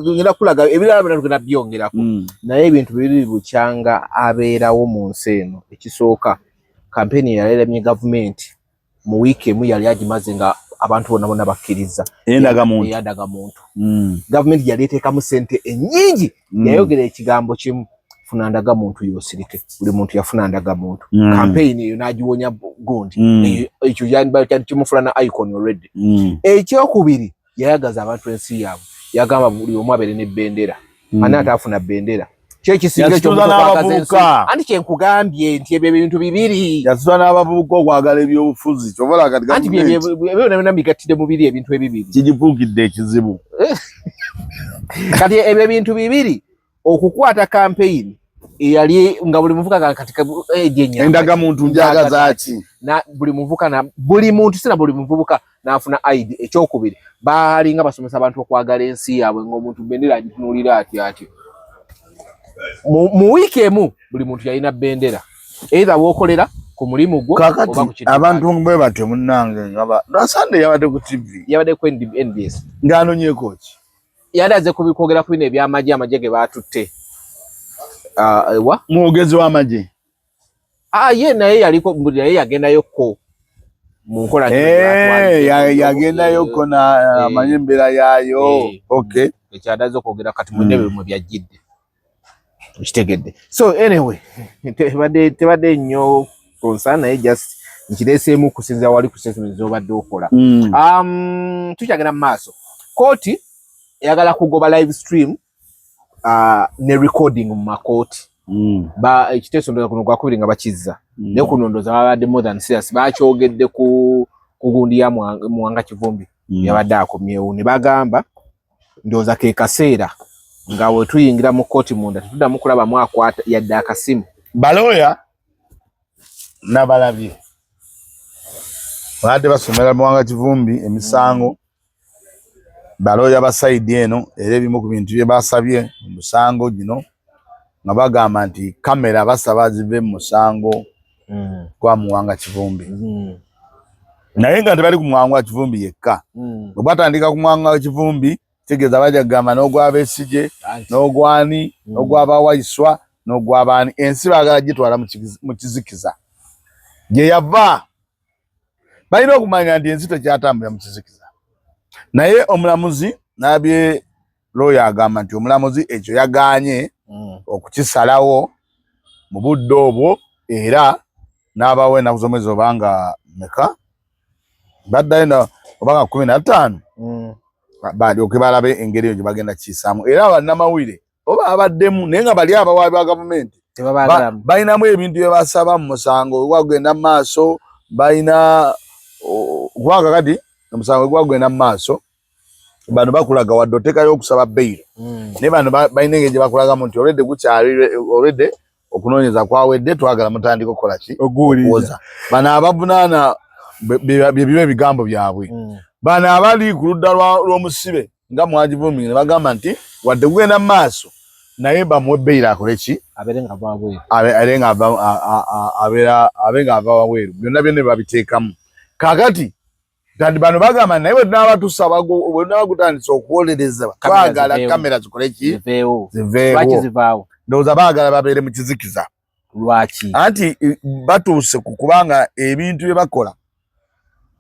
ngenda kulaga ebirala bino tugenda byongerako naye ebintu bibiri bukyanga abeerawo mu nsi eno ekisooka kampeni yaleramye gavumenti mu wiiki emu yali agimaze nga abantu bonna bakkiriza endaga muntu gavumenti yali eteekamu sente ennyingi yayogera ekigambo kimu funa ndaga muntu yosirike buli muntu yafuna ndaga muntu kampeni eyo n'agiwonya gundi ekyo kyali kimufula na icon already ekyokubiri yayagaza abantu ensi yaabwe yagamba buli omu abeere n'ebbendera ani ataafuna bbendera kyekisinga ekyomukazi anti kyenkugambye nti ebyo ebintu bibiri yasuza n'abavubuka okwagala ebyobufuzi kyobola kati anti byonna bigattidde mu biri ebintu ebibiri kigifuukidde ekizibu kati ebyo ebintu bibiri okukwata campaign eyali nga buli muvuka katika ejenya endaga muntu njaga zaaki na buli muvuka na buli muntu sina buli muvuka nafuna ID ekyokubiri balinga basomesa abantu okwagala ensi yaabwe ng'omuntu bendera agitunulira ati mu week emu buli muntu yalina bendera either wokolera ku mulimu gwo oba ku kintu abantu bwe batyo munnange ngaba Sunday yabadde ku TV yabadde ku NBS ng'anonyeeko ki yadaze kubikwogera ku bino ebyamagye ge batutte ewa mwogezi w'amagye ye naye yaliko naye yagendayokko mu nkola yagendayokko amanye embeera yaayo okay ekyadaze okwogera kati mu nnebe mwe byajjidde okitegedde so anyway tebadde nnyo concern naye just nkireeseemu okusinzira wali ku statement z'obadde okola tukyagenda mu maaso kooti eyagala kugoba live stream ne recording mu makooti ekiteeso ndoza kuno gwakubiri nga bakizza naye kuno ndoza babadde more than serious bakyogedde ku gundi ya Muwanga Kivumbi yabadde akomyewo ne bagamba ndoza ke kaseera nga we tuyingira mu kooti munda tetuddamu kulabamu akwata yadde akasimu balooya n'abalabye baadde basomera Muwanga Kivumbi emisango balooya basaidi eno era ebimu ku bintu bye basabye mu musango gino nga bagamba nti kamera basaba zive mu musango kwa Muwanga Kivumbi naye nga tebali ku Muwanga Kivumbi yekka bwe batandika ku Muwanga Kivumbi tegeeza bajja kugamba n'ogwa Besigye n'ogwani n'ogw'Abawaiswa n'ogw'abaani ensi baagala gitwala mu kizikiza gye yava balina okumanya nti ensi tekyatambula mu kizikiza naye omulamuzi n'abye lawyer agamba nti omulamuzi ekyo yagaanye okukisalawo mu budde obwo era n'abawo ennaku z'omwezi obanga meka baddayo obanga 15 balyoke balabe engeri eyo gye bagenda kiyisaamu era bannamawulire oba abaddemu naye nga bali abawaabi ba gavumenti balinamu ebintu bye basaba mu musango gwagenda mu maaso balina kubanga kati omusango gwagenda mu maaso bano bakulaga wadde otekayo okusaba beyiro naye bano balina engeri gye bakulagamu nti olwedde gukyalire olwedde okunoonyeza kwawedde twagala mutandika okukola ki okuwoza bano abavunaana bibe ebigambo byabwe bano abali ku ludda lw'omusibe nga Muwanga Kivumbi ne bagamba nti wadde gugenda mu maaso naye bamuwe beyiro akole ki abe nga ava wabweru byonna byonna babiteekamu kakati kandi bano bagamba naye bwe tunaaba bwe tunaaba gutandisa okuwolereza twagala kamera zikole ki ziveewo ndowooza baagala babeere mu kizikiza lwaki anti batuuse ku kubanga ebintu bye bakola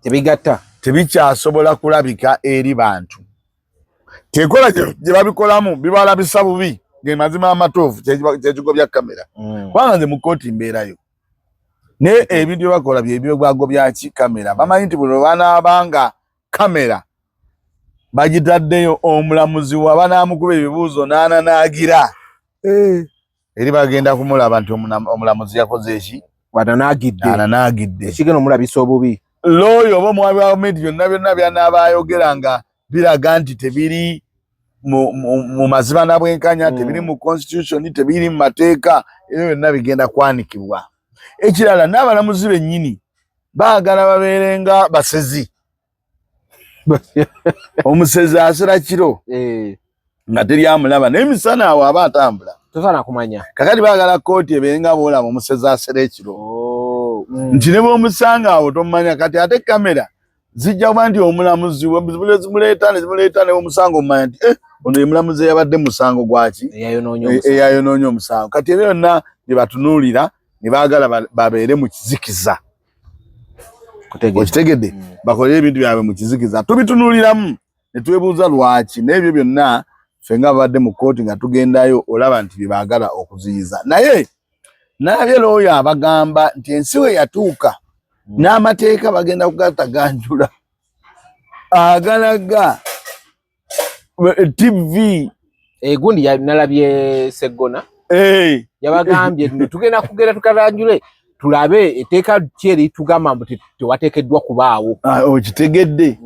tebigatta tebikyasobola kulabika eri bantu tekola gye babikolamu bibalabisa bubi ng'emazima amatuufu kyekigobya kamera kubanga nze mu kooti mbeerayo naye ebintu bye bakola byebyo gwagobya ki kamera bamanyi nti buli banaabanga kamera bagitaddeyo omulamuzi wa banaamukuba ebibuuzo n'ananaagira eri bagenda kumulaba nti omulamuzi yakoze eki ananaagidde ekigenda omulabisa obubi looyo oba omwami wa gavumenti byonna byanaaba ayogera nga biraga nti tebiri mu mazima na bwenkanya tebiri mu constitution tebiri mu mateeka ebyo byonna bigenda kwanikibwa ekirala n'abalamuzi bennyini baagala babeerenga basezi omusezi asera kiro nga teri amulaba naye misana awo aba atambula tosaana kumanya kakati baagala kooti ebeerenga boolaba omusezi asera ekiro nti ne bw'omusanga awo tomumanya kati ate kamera zijja kuba nti omulamuzi zimuleeta ne bw'omusanga omumanya nti ono ye mulamuzi eyabadde musango gwaki eyayonoonya omusango kati ebyo byonna bye batunuulira ne baagala babeere mu kizikiza okitegedde bakolere ebintu byabwe mu kizikiza tubitunuuliramu ne twebuuza lwaki n'ebyo byonna ffe nga babadde mu kooti nga tugendayo olaba nti bye baagala okuziyiza naye nabye looyo abagamba nti ensi we yatuuka n'amateeka bagenda kugataganjula agalaga TV gundi nalabye Seggona yabagambye tugenda kugenda tukalanjule tulabe etteeka kyeri tugamba mbu tewateekeddwa kubaawo okitegedde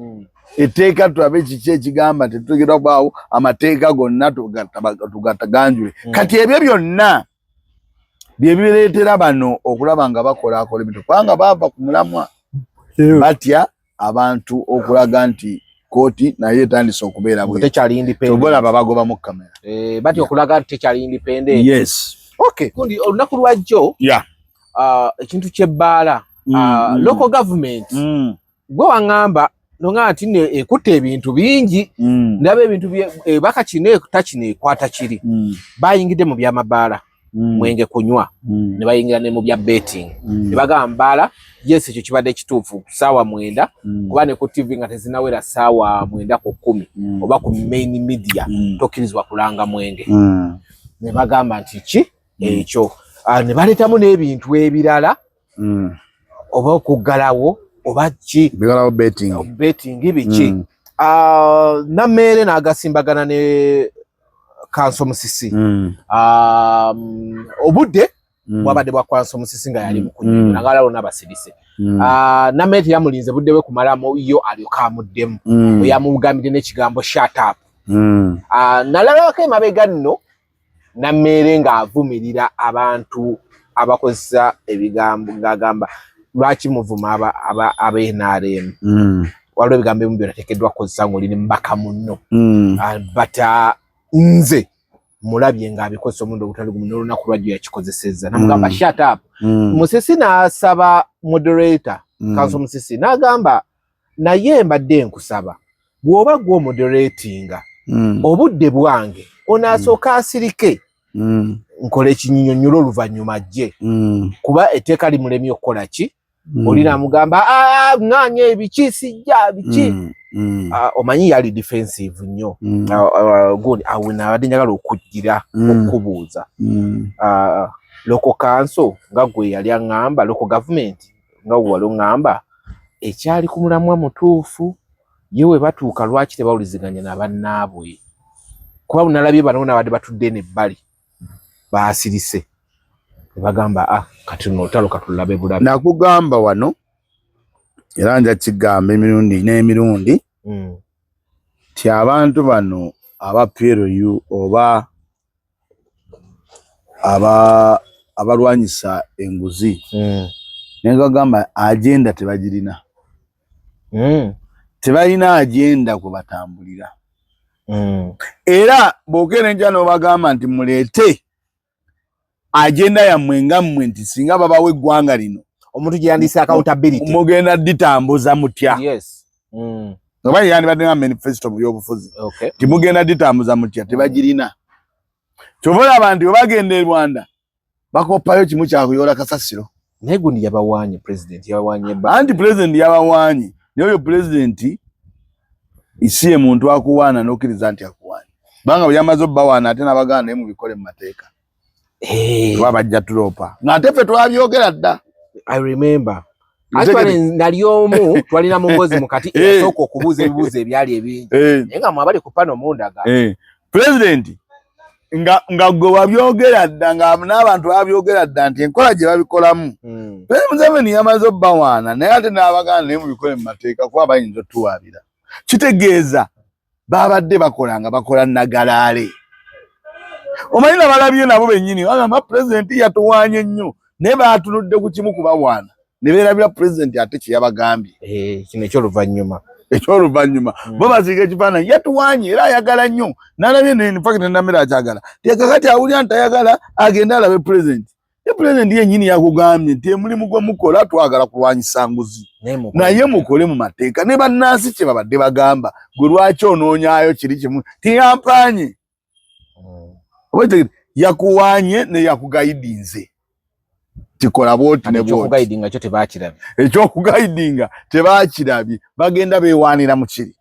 etteeka tulabe kiki ekigamba tetuteekera kubaawo amateeka gonna tugataganjule. Kati ebyo byonna bye bireetera bano okulaba nga bakolaakola ebintu kubanga baava ku mulamwa batya abantu okulaga nti kooti naye etandise okubeera bwebolaba bagoba mu kamera batya okulaga nti tekyali independent. Yes. Okay, kundi olunaku lwajjo ekintu ky'ebbaala local government gwe waŋŋamba nonga nti ekutte ebintu bingi ndaba ebintu baka kino takino ekwata kiri bayingidde mu byamabaala mwenge kunywa ne bayingira ne mu bya betting ne bagamba mbaala yes ekyo kibadde kituufu ssaawa 9 kuba ne ku TV nga tezinawera ssaawa 9 ku 10 oba ku main media tokkirizibwa kulanga mwenge ne bagamba nti ki ekyo ne baleetamu n'ebintu ebirala oba okuggalawo oba ki bigalawo betting biki nammeere n'agasimbagana ne Kanso Musisi obudde bwabadde bwa Kanso Musisi nga yali mukunyonyo nagalawo n'abasirise nammeere yamulinze budde we kumalamu yo alyoka amuddemu yamugambidde n'ekigambo shut up nalalako emabega nno nammeere ng'avumirira abantu abakozesa ebigambo ng'agamba lwaki muvuma aba-NRM waliwo ebigambo ebimu byonateekeddwa kukozesa ng'oli mbaka munno but nze mulabye ng'abikozesa omundi ogutali gumu n'olunaku lwajjo yakikozesezza namugamba shut up. Musisi n'asaba moderator Kanso Musisi n'agamba naye mbadde nkusaba bw'oba gw'omoderatinga obudde bwange onaasooka asirike nkola ekinnyonnyolo oluvannyuma ajje kuba etteeka limulemye okukola ki oli n'amugamba ŋŋaanya ebiki sijja biki omanyi yali defensive nnyo gundi awo nabadde njagala okujjira okubuuza local council nga gwe yali aŋŋamba local government nga gwe wali oŋŋamba ekyali ku mulamwa mutuufu ye we batuuka lwaki tebawuliziganya nabannaabwe kuba bunalabye bano nabadde batudde n'ebbali baasirise bagamba kati no talo katulabe bulabe nakugamba wano era nja kigamba emirundi n'emirundi ti abantu bano aba PLU oba abalwanyisa enguzi negagamba agenda tebagirina tebalina agenda kubatambulira era bokere nja n'obagamba nti muleete agenda yammwe nga mmwe nti singa babawe eggwanga lino omuntu gye yandise accountability mugenda ditambuza mutya oba yandibadde nga manifesto mu byobufuzi timugenda ditambuza mutya tebagirina kyobola abantu bagenda e Rwanda bakoppayo kimu kyakuyoola kasasiro naye gundi yabawaanye president yabawaanye anti president yabawaanye naye oyo president isiye muntu akuwaana n'okkiriza nti akuwaanye banga bwe yamaze obbawaana ate n'abaganda naye mubikole mu mateeka twabajja tulopa ng'ate ffe twabyogera dda. I remember actually nali omu twalina mungozi mukati esooka okubuuza ebibuuzo ebyali ebingi naye nga mwabali ku pano mundaga president nga gwe wabyogera dda nga n'abantu babyogera dda nti enkola gye babikolamu Museveni yamaze obbawaana naye ate n'abaganda naye mubikole mu mateeka kuba bayinza otuwaabira kitegeeza babadde bakola nagalaale. Omanyi nabalabye nabo bennyini bagamba president yatuwaanye nnyo naye baatunudde ku kimu kubawaana ne beerabira president ate kye yabagambye kino ekyoluvannyuma bo basiga ekifaananyi yatuwaanye era ayagala nnyo n'alabye nfakiti namera akyagala tekakati awulira nti ayagala agende alabe president ye president yennyini yakugambye nti emulimu gwe mukola twagala kulwanyisa nguzi naye mukole mu mateeka ne bannansi kye babadde bagamba gwe lwaki onoonyaayo kiri kimu tiyampaanye yakuwaanye ne yakugaidinze tikola boti ne boti ekyokugaidinga tebakirabye bagenda beewaanira mu kiri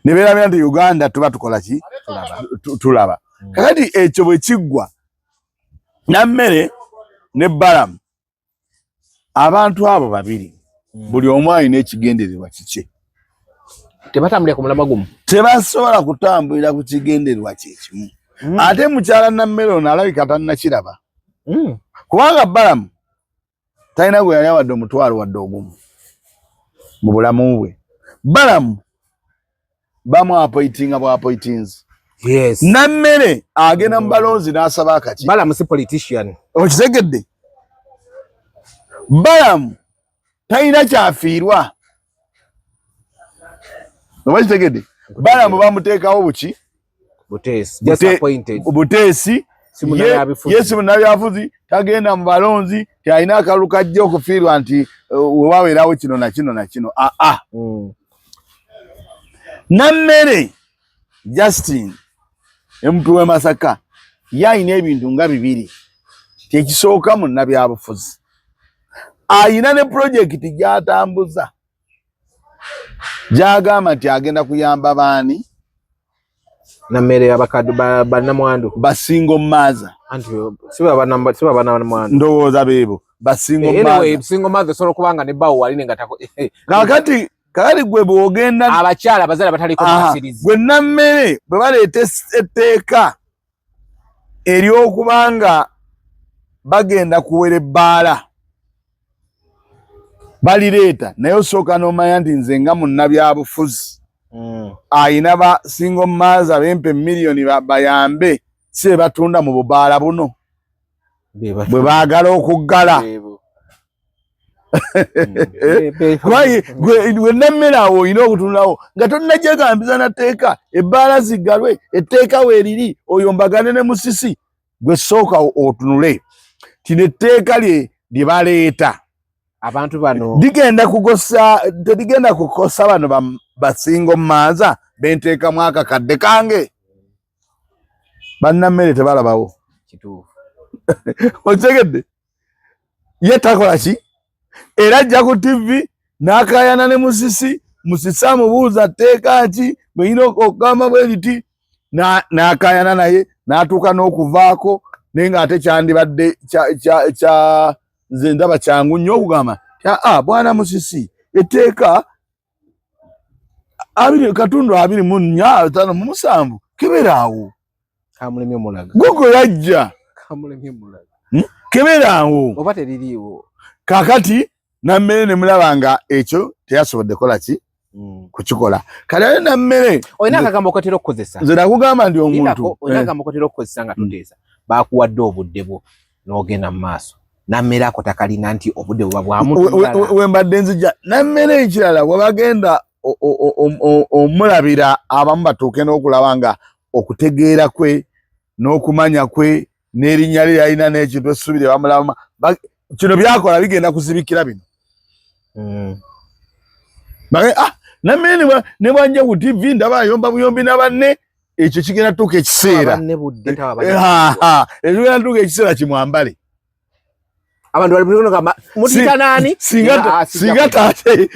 ne beerabira nti Uganda tuba tukola ki tulaba kakati ekyo bwe kiggwa nammere ne Balamu abantu abo babiri buli omu alina ekigendererwa kiki tebatambulira ku mulamwa gumu tebasobola kutambulira ku kigendererwa kyekimu ate mukyala nammere ono alabika tannakiraba kubanga Balamu talina gwe yali awadde omutwalo wadde ogumu mu bulamu bwe Balamu bamu appointinga bwa appointings. Yes. Nammere agenda mbalonzi n'asaba akaki. Balamu si politician. Okitegedde? Balamu talina kyafiirwa. Okitegedde? Balamu bamuteekawo buki? Buteesi. Just appointed. Buteesi. Yes, munnabyabufuzi tagenda mu balonzi talina akalulu kajja okufiirwa nti wewabeerawo kino na kino na kino. Nammere Justin MP w'e Masaka yalina ebintu nga bibiri. Tekisooka munnabyabufuzi. Ayina ne projekiti gy'atambuza. Gy'agamba nti agenda kuyamba baani? Nammere abakadde bannamwandu. Basingo Maaza. Anti siba bannamwandu. Ndowooza beebo. Basingo Maaza. Anyway, Singo Maaza solo kubanga ne bawo waline nga tako. Kakati gwe bw'ogenda abakyala abazaala bataliko masirizi. Gwe Nammere bwe baleeta etteeka ery'okubanga bagenda kuwera ebbaala balireeta naye osooka n'omanya nti nze nga munnabyabufuzi ayina Basingo Maaza bempe miliyoni bayambe si batunda mu bubaala buno bwe baagala okuggala. Gwe Nammere awo olina okutunulawo nga tonnajegambiza nateeka ebbaala ziggalwe etteeka weeriri oyo mbagane ne Musisi. Gwe sooka otunule tino etteeka lye baleeta abantu bano teligenda kukosa bano Basingo Maaza benteekamu akakadde kange. Bannammere tebalabawo. Kituufu. Okitegedde? Ye takola ki? Era ajja ku TV n'akaayana ne Musisi. Musisi amubuuza tteeka ki bweyina okugamba bwe liti n'akaayana naye n'atuuka n'okuvaako naye ng'ate kyandibadde nze ndaba kyangu nnyo okugamba bwana Musisi etteeka 24/5 keberaawo. Kamulemye omulaga. Google yajja. Kamulemye omulaga. Keberaawo. Oba teririiwo. Kakati Nammere ne mulaba nga ekyo teyasobodde kola ki? Kukikola. Kale Nammere olina akagambo kotera okukozesa. Nze nakugamba ndi omuntu. Olina akagambo kotera okukozesa nga tuteesa. Bakuwadde obudde bwo n'ogenda mu maaso. Nammere ako takalina nti obudde buba bwamutu. Wembadde nzija Nammere ekirala wabagenda omulabira abamu batuuke n'okulaba nga okutegeera kwe n'okumanya kwe n'erinnya lye yalina n'ekintu essuubire bamulaba kino byakola bigenda kuzibikira bino. Nammere ne bwajja ku TV ndaba ayomba buyombi na banne ekyo kigenda tuuka ekiseera. Ekigenda tuuka ekiseera kimwambale. Abantu bali bulino kama mudika nani?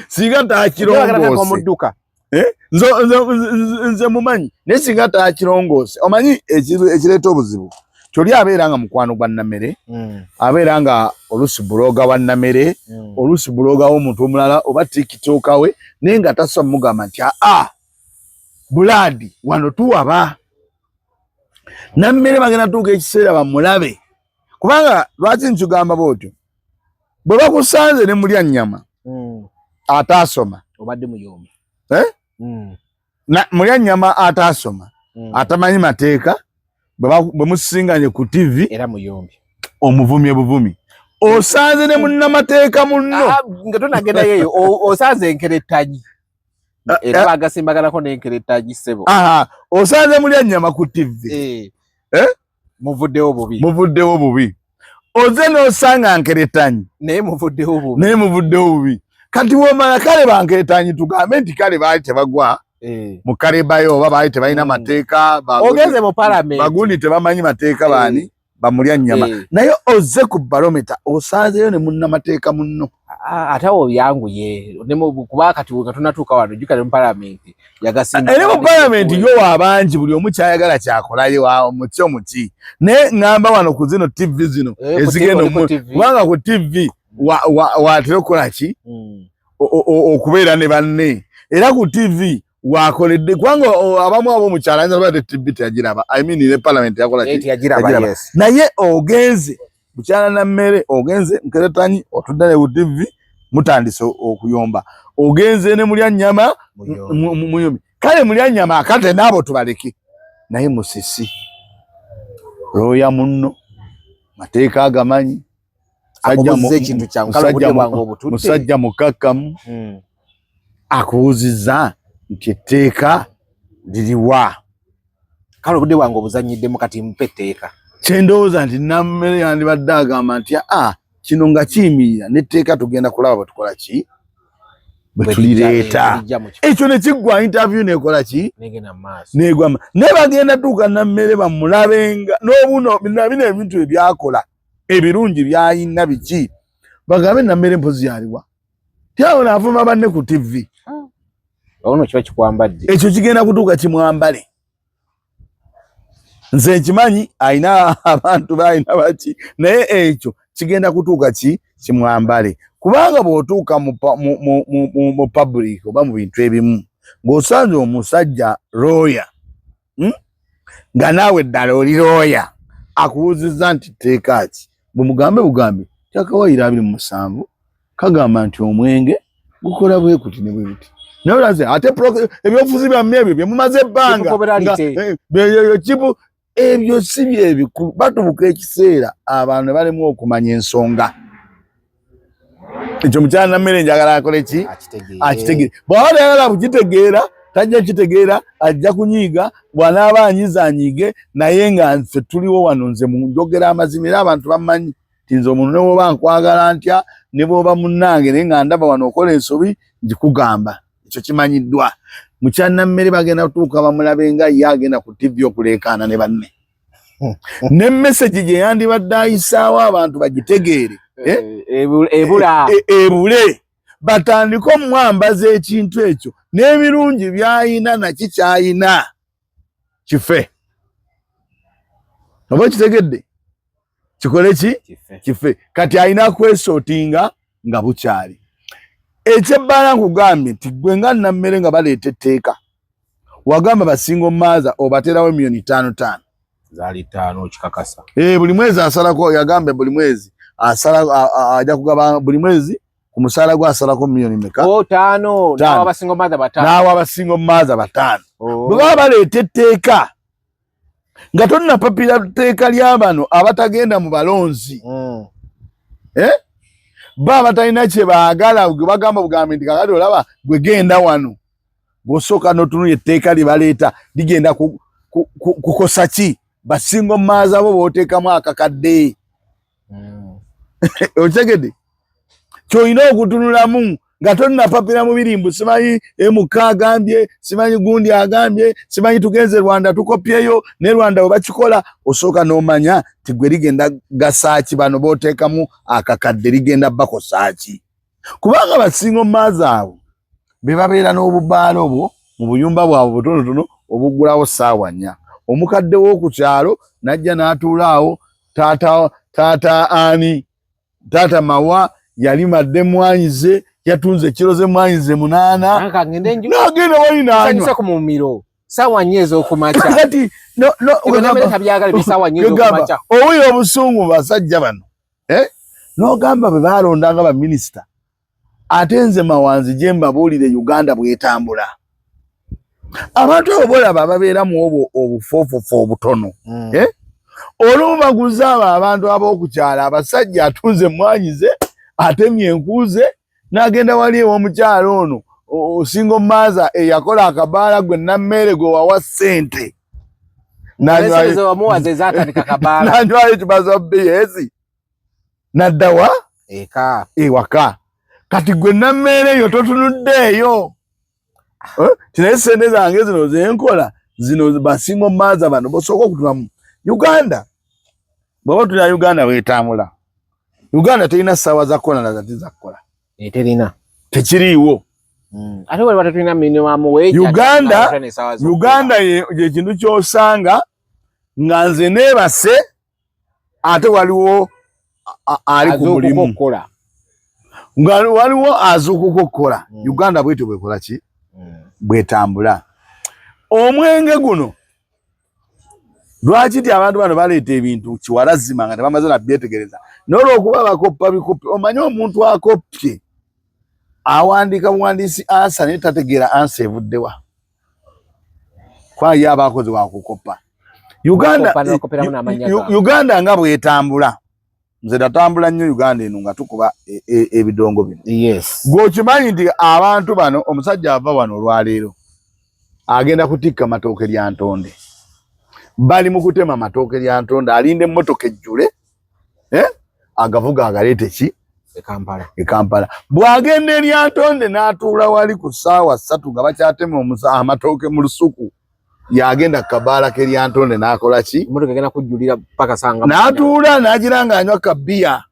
Singa takirongoose. Nze mumanyi. Ne singa takirongoose. Omanyi ekireeta obuzibu. Kyoli abeera nga mukwano gwa Nammere. Abeera nga olusi buloga wa Nammere. Olusi buloga w'omuntu omulala oba tikitoka we. Naye nga tasobola mugamba nti Buladi wano tuwaba. Nammere bagenda tuuka ekiseera bamulabe. Kubanga lwaki nkigamba bw'otyo bwe bakusanze ne mulya nnyama ataasoma obadde muyombi mulya nnyama ataasoma atamanyi mateeka bwe musinganye ku TV era muyombi omuvumye buvumi osanze ne munnamateeka munno nga tonagenda yeyo osanze enkerettanyi era bagasimbaganako n'enkerettanyi ssebo osanze mulya nnyama ku TV muvuddewo bubi oze n'osanga nkeretanyi naye muvuddewo bubi kati womala kale bankeretanyi tugambe nti kale baali tebagwa mu kalebayo oba baali tebalina mateeka ogenze mu palamenti bagundi tebamanyi mateeka baani bamulya nnyama naye oze ku barometa osanzeyo ne munnamateeka munno ate awo byanguye kuba kati katonatuuka wano jjuka ne mu palamenti eri mu palamenti yo waabangi buli omu kyayagala kyakolayo muti naye ŋŋamba wano ku zino TV zino ezigenda kubanga ku TV watera okukola ki okubeera ne banne era ku TV wakoledde kubanga abamu ab'omukyala ayinza lwate TV teyagiraba ne palamenti yakola ki naye ogenze mukyala Nammere ogenze nkeretanyi otudde ne ku TV mutandise okuyomba ogenze ne mulya nnyama muyombi kale mulya nnyama akate nabo tubaleke naye musisi roya munno mateeka agamanyi musajja mukakkamu akubuziza nti etteeka liriwa kale obudde bwange obuzanyiddemu kati mpe etteeka kyendowooza nti nammere yandibadde agamba nti kino nga kiyimirira n'etteeka tugenda kulaba bwe tukola ki bwe tulireeta ekyo ne kiggwa interview nekola ki negwama naye bagenda tuuka nammere bamulabenga n'obuno bino ebintu ebyakola ebirungi byayina biki bagambe nammere mpozi yaliwa tyabo naafuma banne ku TV ono kiba kikwambadde ekyo kigenda kutuuka kimwambale nze nkimanyi ayina abantu balina baki naye ekyo kigenda kutuuka kimwambale kubanga bw'otuuka mu public oba mu bintu ebimu ng'osanze omusajja looya nga naawe ddala oli looya akubuuzizza nti tteeka ki bwe bugambe kyakawayira 27 kagamba nti omwenge gukola bwe kuti ne bwe biti naye olaze ate ebyobufuzi byammwe ebyo bye mumaze ebbanga ebyo si byebikulu batubuka ekiseera abantu ne balemu okumanya ensonga ekyo mukyala nammere njagala akole ki akitegere bw'aba tayagala kukitegeera tajja kitegeera ajja kunyiiga bw'anaaba anyiza anyiige naye nga nfe tuliwo wano nze njogera amazima era abantu bamanyi ti nze omuntu ne bw'oba nkwagala ntya ne bw'oba munnange naye nga ndaba wano okola ensobi njikugamba ekyo kimanyiddwa mukyala nammere bagenda kutuuka bamulabe nga ye agenda ku TV okuleekaana ne banne ne message gye yandibadde ayisaawo abantu bagitegeere ebule batandika omwambaza ekintu ekyo n'ebirungi byayina naki kyayina kife oba kitegedde kikole ki kife kati ayina kwesootinga nga bukyali ekyebbala nkugambye nti gwe nga nammere nga baleeta etteeka wagamba basinga omumaaza obaterawo $5,000 zaali 5 kikakasa buli mwezi asalako yagambe buli mwezi asala ajja kugaba buli mwezi ku musaala gwa asalako $1,000,000 meka 5 nawa basinga omumaaza 5 nawa basinga omumaaza 5 bwe baba baleeta etteeka nga tolina papira tteeka ly'abano abatagenda mu balonzi baba batalina kye baagala gwe bagamba bugambe nti kakati olaba gwe genda wano gw'osooka n'otunula etteeka lye baleeta ligenda kukosa ki basinga omumaaza bo b'oteekamu akakadde okitegedde ky'olina okutunulamu nga tolina papira mu birimbu simanyi MK agambye simanyi gundi agambye simanyi tugenze Rwanda tukopyeyo ne Rwanda bwe bakikola osooka n'omanya ti gwe ligenda gasaaki bano b'oteekamu akakadde ligenda bakosaaki kubanga basinga omumaaza abo be babeera n'obubbaala obwo mu buyumba bwabwe butonotono obuggulawo ssaawa 4 omukadde w'oku kyalo n'ajja n'atuula awo taata mawa yali madde mwanyize yatunze kilo ze mwanyize 8 n'agenda wali n'anywa ku mumiro ssaawa 4 ez'okumakya kati owuyo obusungu basajja bano n'ogamba bwe baalondanga baminisita ate nze mawanzi gye mbabuulire Uganda bw'etambula abantu abo bolaba ababeera mu obwo obufoofofo obutono olumu baguza abantu ab'okukyala abasajja atunze mwanyize atemye enkuuze n'agenda wali ew'omukyalo ono osinga omumaaza eyakola akabaala gwe nammere gwe wawa ssente n'anywayo ekibaza biyezi n'addawa ewaka kati gwe nammere eyo totunuddeeyo kinaye ssente zange zino zenkola zino basinga omumaaza bano bosooka okutulamu Uganda bw'oba tulina Uganda bw'etambula Uganda terina ssaawa za kola na zati za kukola terina tekiriiwo ate waliwo tetulina minimum wage Uganda ye kintu ky'osanga nga nze neebase ate waliwo ali ku mulimu nga waliwo azuukuka okukola Uganda bwetyo bwekola ki bwetambula omwenge guno lwaki ti abantu bano baleeta ebintu kiwalazima nga tebamaze nabyetegereza n'olwokuba bakoppa bikoppi omanye omuntu akoppye awandika buwandiisi ansa naye tategeera ansa evuddewa kwa ye abakozi wakukopa Uganda nga bwetambula nze natambula nnyo Uganda eno nga tukuba ebidongo bino gw'okimanyi nti abantu bano omusajja ava wano olwaleero agenda kutikka matooke lya Ntonde bali mu kutema matooke lya Ntonde alinda emmotoka ejjule agavuga agaleete ki Kampala bw'agenda eri Ntonde n'atuula wali ku ssaawa 3 nga bakyatema amatooke mu lusuku yagenda kabaala ke lya Ntonde n'akola ki n'atuula n'agira ng'anywa kabbiya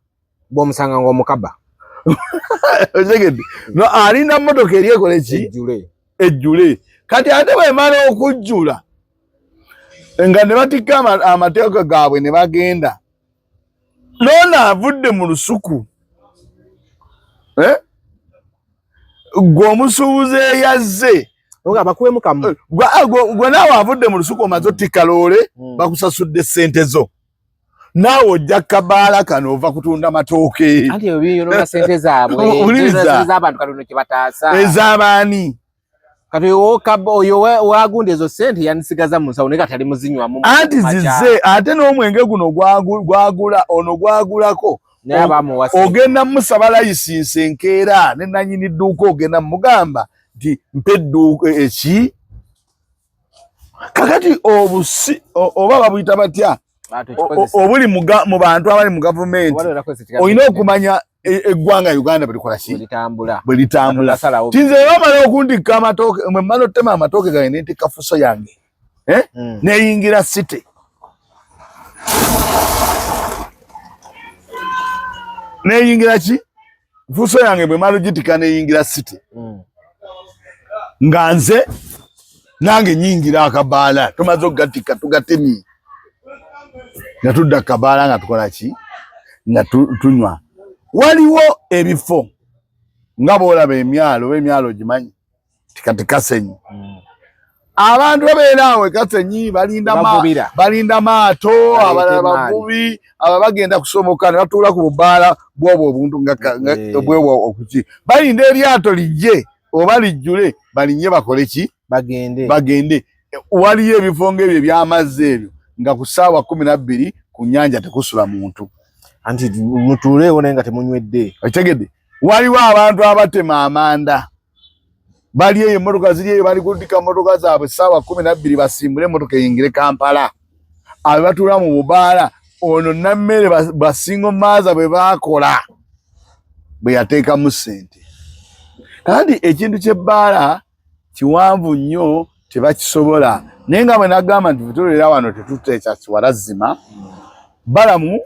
bw'omusanga ng'omukaba no alinda mmotoka eri ekole ki ejjule kati ate bwemala okujjula nga ne batikka amateeka gaabwe ne bagenda noona avudde mu lusuku gw'omusuubuzi eyazze gwe naawe avudde mu lusuku omaze otikka loole bakusasudde ssente zo naawe ojja kabaala kano ova kutunda matooke ez'abaani kati oyo wagunda ezo ssente yanisigaza mu nsawo naye kati ali muzinywamu anti zize ate n'omwenge guno gwagula ono gwagulako ogenda musaba layisinsi enkeera ne nannyini dduuka ogenda mugamba nti mpa edduuka eki kakati obusi oba babuyita batya obuli mu bantu abali mu gavumenti olina okumanya eggwanga Uganda bwe litambula tinze bamala okundika amatooke mwe mmala otema amatooke gange ne ntikka fuso yange neyingira city neyingira ki fuso yange bwe mmala ogitika neyingira city nga nze nange nyingira akabaala tumaze okugatika tugatemye nga tudda kabaala nga tukola ki nga tunywa waliwo ebifo nga bw'olaba emyalo gimanyi tikati Kasenyi abantu babeera awo Kasenyi balinda maato abalala bavubi aba bagenda kusomoka ne batuula ku bubaala bwobwo obuntu bwebwo okuki balinda eryato lijje oba lijjule balinye bakole ki bagende waliyo ebifo ng'ebyo eby'amazzi ebyo nga ku ssaawa 12 ku nnyanja tekusula muntu anti mutuuleewo naye nga temunywedde okitegedde waliwo abantu abatema amanda bali eyo emmotoka ziri eyo bali kudika mmotoka zaabwe ssaawa 12 basimbule emmotoka eyingire Kampala abe batuula mu bubaala ono nammere basingo maaza bwe baakola bwe yateekamu ssente kandi ekintu ky'ebbaala kiwanvu nnyo tebakisobola naye nga bwe nagamba nti tutulera wano tetuteekya kiwalazima Balamu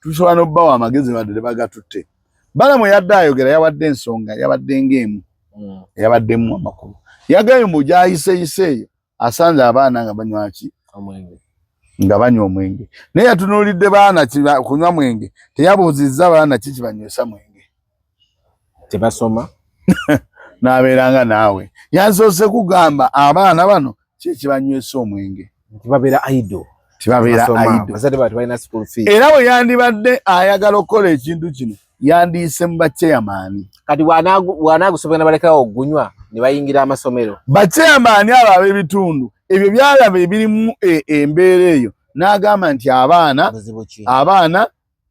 tusobola n'obbawa amagezi badde bagatutte Balamu yadde ayogera yawadde ensonga yabadde ng'emu yabaddemu amakulu yagayo mu gyayiseeyo asanze abaana nga banywa ki nga banywa omwenge naye yatunuulidde baana kunywa mwenge teyabuuzizza baana ki kibanywesa mwenge tebasoma n'abeeranga naawe yansoose kugamba abaana bano kibanywesa omwenge tibabeera idle era bwe yandibadde ayagala okukola ekintu kino yandiise mu bachairman kati wanaagusomera balekawo okugunywa ne bayingira amasomero bachairman abo ab'ebitundu ebyo byalaba ebirimu embeera eyo n'agamba nti abaana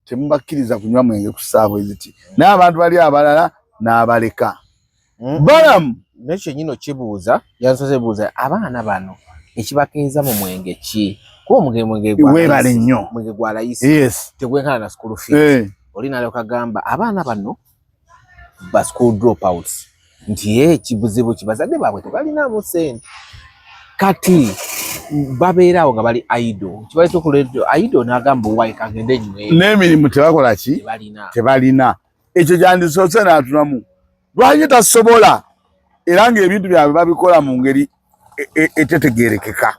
temubakkiriza kunywa mwenge ku ssaawa eziti n'abantu bali abalala n'abaleka Balamu nekyo nyino kibuuza yansoze buuza abaana bano ekibakeeza mu mwenge ki kuba mwenge gwa layisi tegwenkana na school fees olina leo kagamba abaana bano ba school dropouts nti kibuzibu kibazadde baabwe tebalinamu ssente kati babeerawo nga bali idle kibaleta okuleeta idle n'agamba owaye kagende nywe n'emirimu tebakola ki tebalina ekyo gyandisoose n'atunamu lwaki tasobola era ng'ebintu byabwe babikola mu ngeri etetegerekeka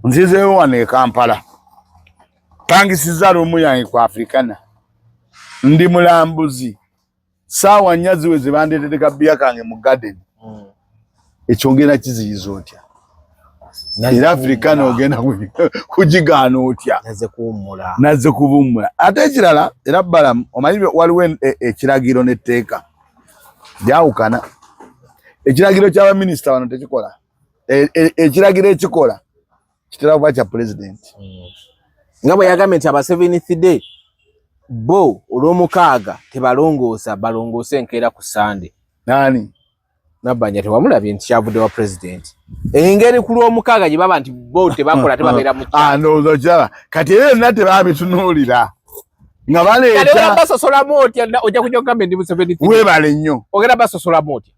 nzizeewo wano e Kampala tangisizza lumu yange ku Africana ndi mulambuzi ssaawa 4 ziweze bandeetedde kabbiya kange mu garden ekyongera kiziyiza otya era Africana ogenda kugigaana otya nazze kubummula ate ekirala era Balamu omanyi waliwo ekiragiro n'etteeka Jawukana. Ekiragiro ky'aba minisita wano tekikola. Ekiragiro ekikola kitera kuba kya president. Nga bwe yagambye nti aba 7th day bo olw'omukaaga tebalongoosa balongoose enkeera ku Sunday. Nani? Nabbanja tewamulabye nti kyavudde wa president. Engeri ku lw'omukaaga gye baba nti bo tebakola tebabeera mu kyalo. Ndowooza kyaba. Kati era yonna tebabitunuulira. Nga baleeta. Kale basosolamu otya ojja kujja okugamba ndi mu 7th day. Weebale nnyo. Ogenda basosolamu otya.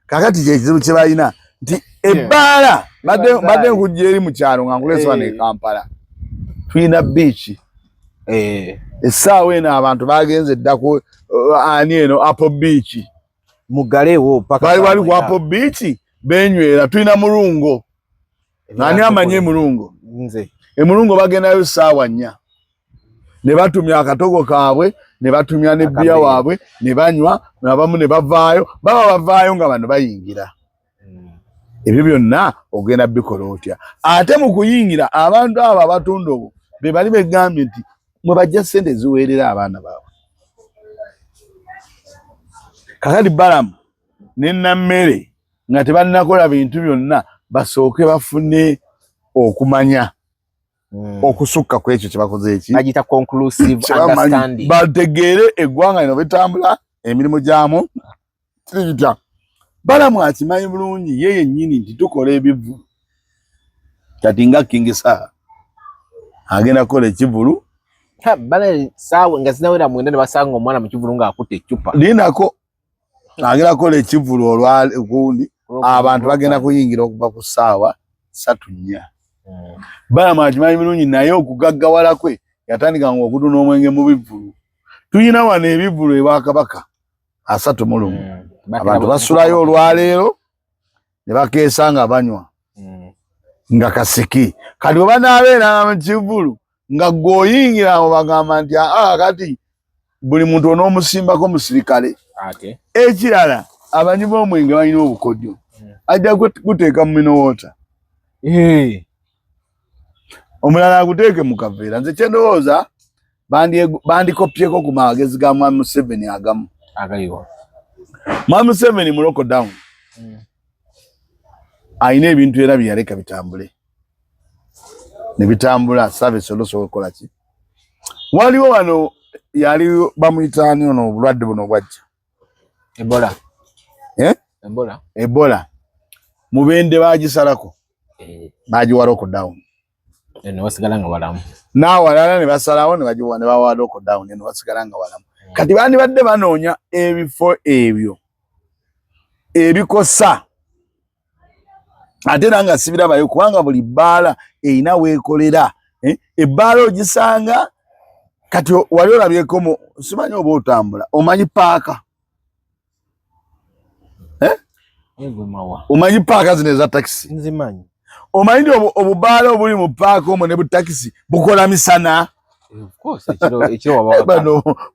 Kakati kyekizibu kye balina nti ebbaala badde nkujja eri mu kyalo nga nkuleese wano e Kampala. Tulina beach. Essaawa eno abantu bagenze dda ku ani eno Apple Beach. Mugaleewo paka. Bali wali ku Apple Beach benywera. Tulina Mulungo. Nani amanye Mulungo? Nze. Mulungo bagendayo essaawa 4. Ne batumya akatogo kaabwe, ne batumya ne bbiya waabwe, ne banywa, n'abamu ne bavaayo, baba bavaayo nga bano bayingira. Ebyo byonna ogenda bikola otya. Ate mu kuyingira abantu abo abatunda obwo be bali begambye nti mwe bajja ssente ziweerera abaana baabwe. Kakati Balamu ne Nammere nga tebannakola bintu byonna basooke bafune okumanya okusukka ku ekyo kye bakoze eki. Bagita conclusive understanding. Bategeere eggwanga lino bitambula emirimu gyamu. Kirigita. Balamu akimanyi bulungi ye yennyini nti tukola ebivvu. Kati nga King Sir agenda kukola ekivulu. Bale saawe nga zinawera mwenda ne basanga omwana mu kivulu ng'akutte eccupa. Linako agenda kukola ekivulu olwagundi abantu bagenda kuyingira okuva ku ssaawa 3:4. Balamu akimanyi bulungi naye okugaggawala kwe yatandika nga okutuna omwenge mu bivulu. Tuyina wano ebivulu ewa Kabaka 31. Abantu basulayo olwaleero ne bakeesa nga banywa nga kasiki. Kati bwe banaabeera mu kivulu nga gwoyingira awo bagamba nti kati buli muntu onoomusimbako musirikale. Ekirala abanyi b'omwenge balina obukodyo. Ajja guteeka mu minowoota. Omulala aguteeke mu kaveera. Nze kye ndowooza bandikopyeko ku magezi ga Mwami Museveni agamu. Mwami Museveni mu lockdown ayina ebintu era bye yaleka bitambule. Ne bitambula service olosobola okukola ki? Waliwo wano yali bamuyitaani ono obulwadde buno bwajja. Ebola. Ebola. Mubende bagisalako. Bagiwa lockdown. Ne basigala nga balamu. N'awalala ne basalawo ne bagiwa ne bawa lockdown ne basigala nga balamu. Kati bandi badde banoonya ebifo ebyo ebikosa ate nanga sibirabayo kubanga buli bbaala erina weekolera. Ebbaala ogisanga kati wali olabyeko simanyi oba otambula omanyi paaka. Omanyi paaka zino eza takisi? Nzimanyi. Omanyi nti obubbaala obuli mu paaka omwo ne butakisi bukola misana?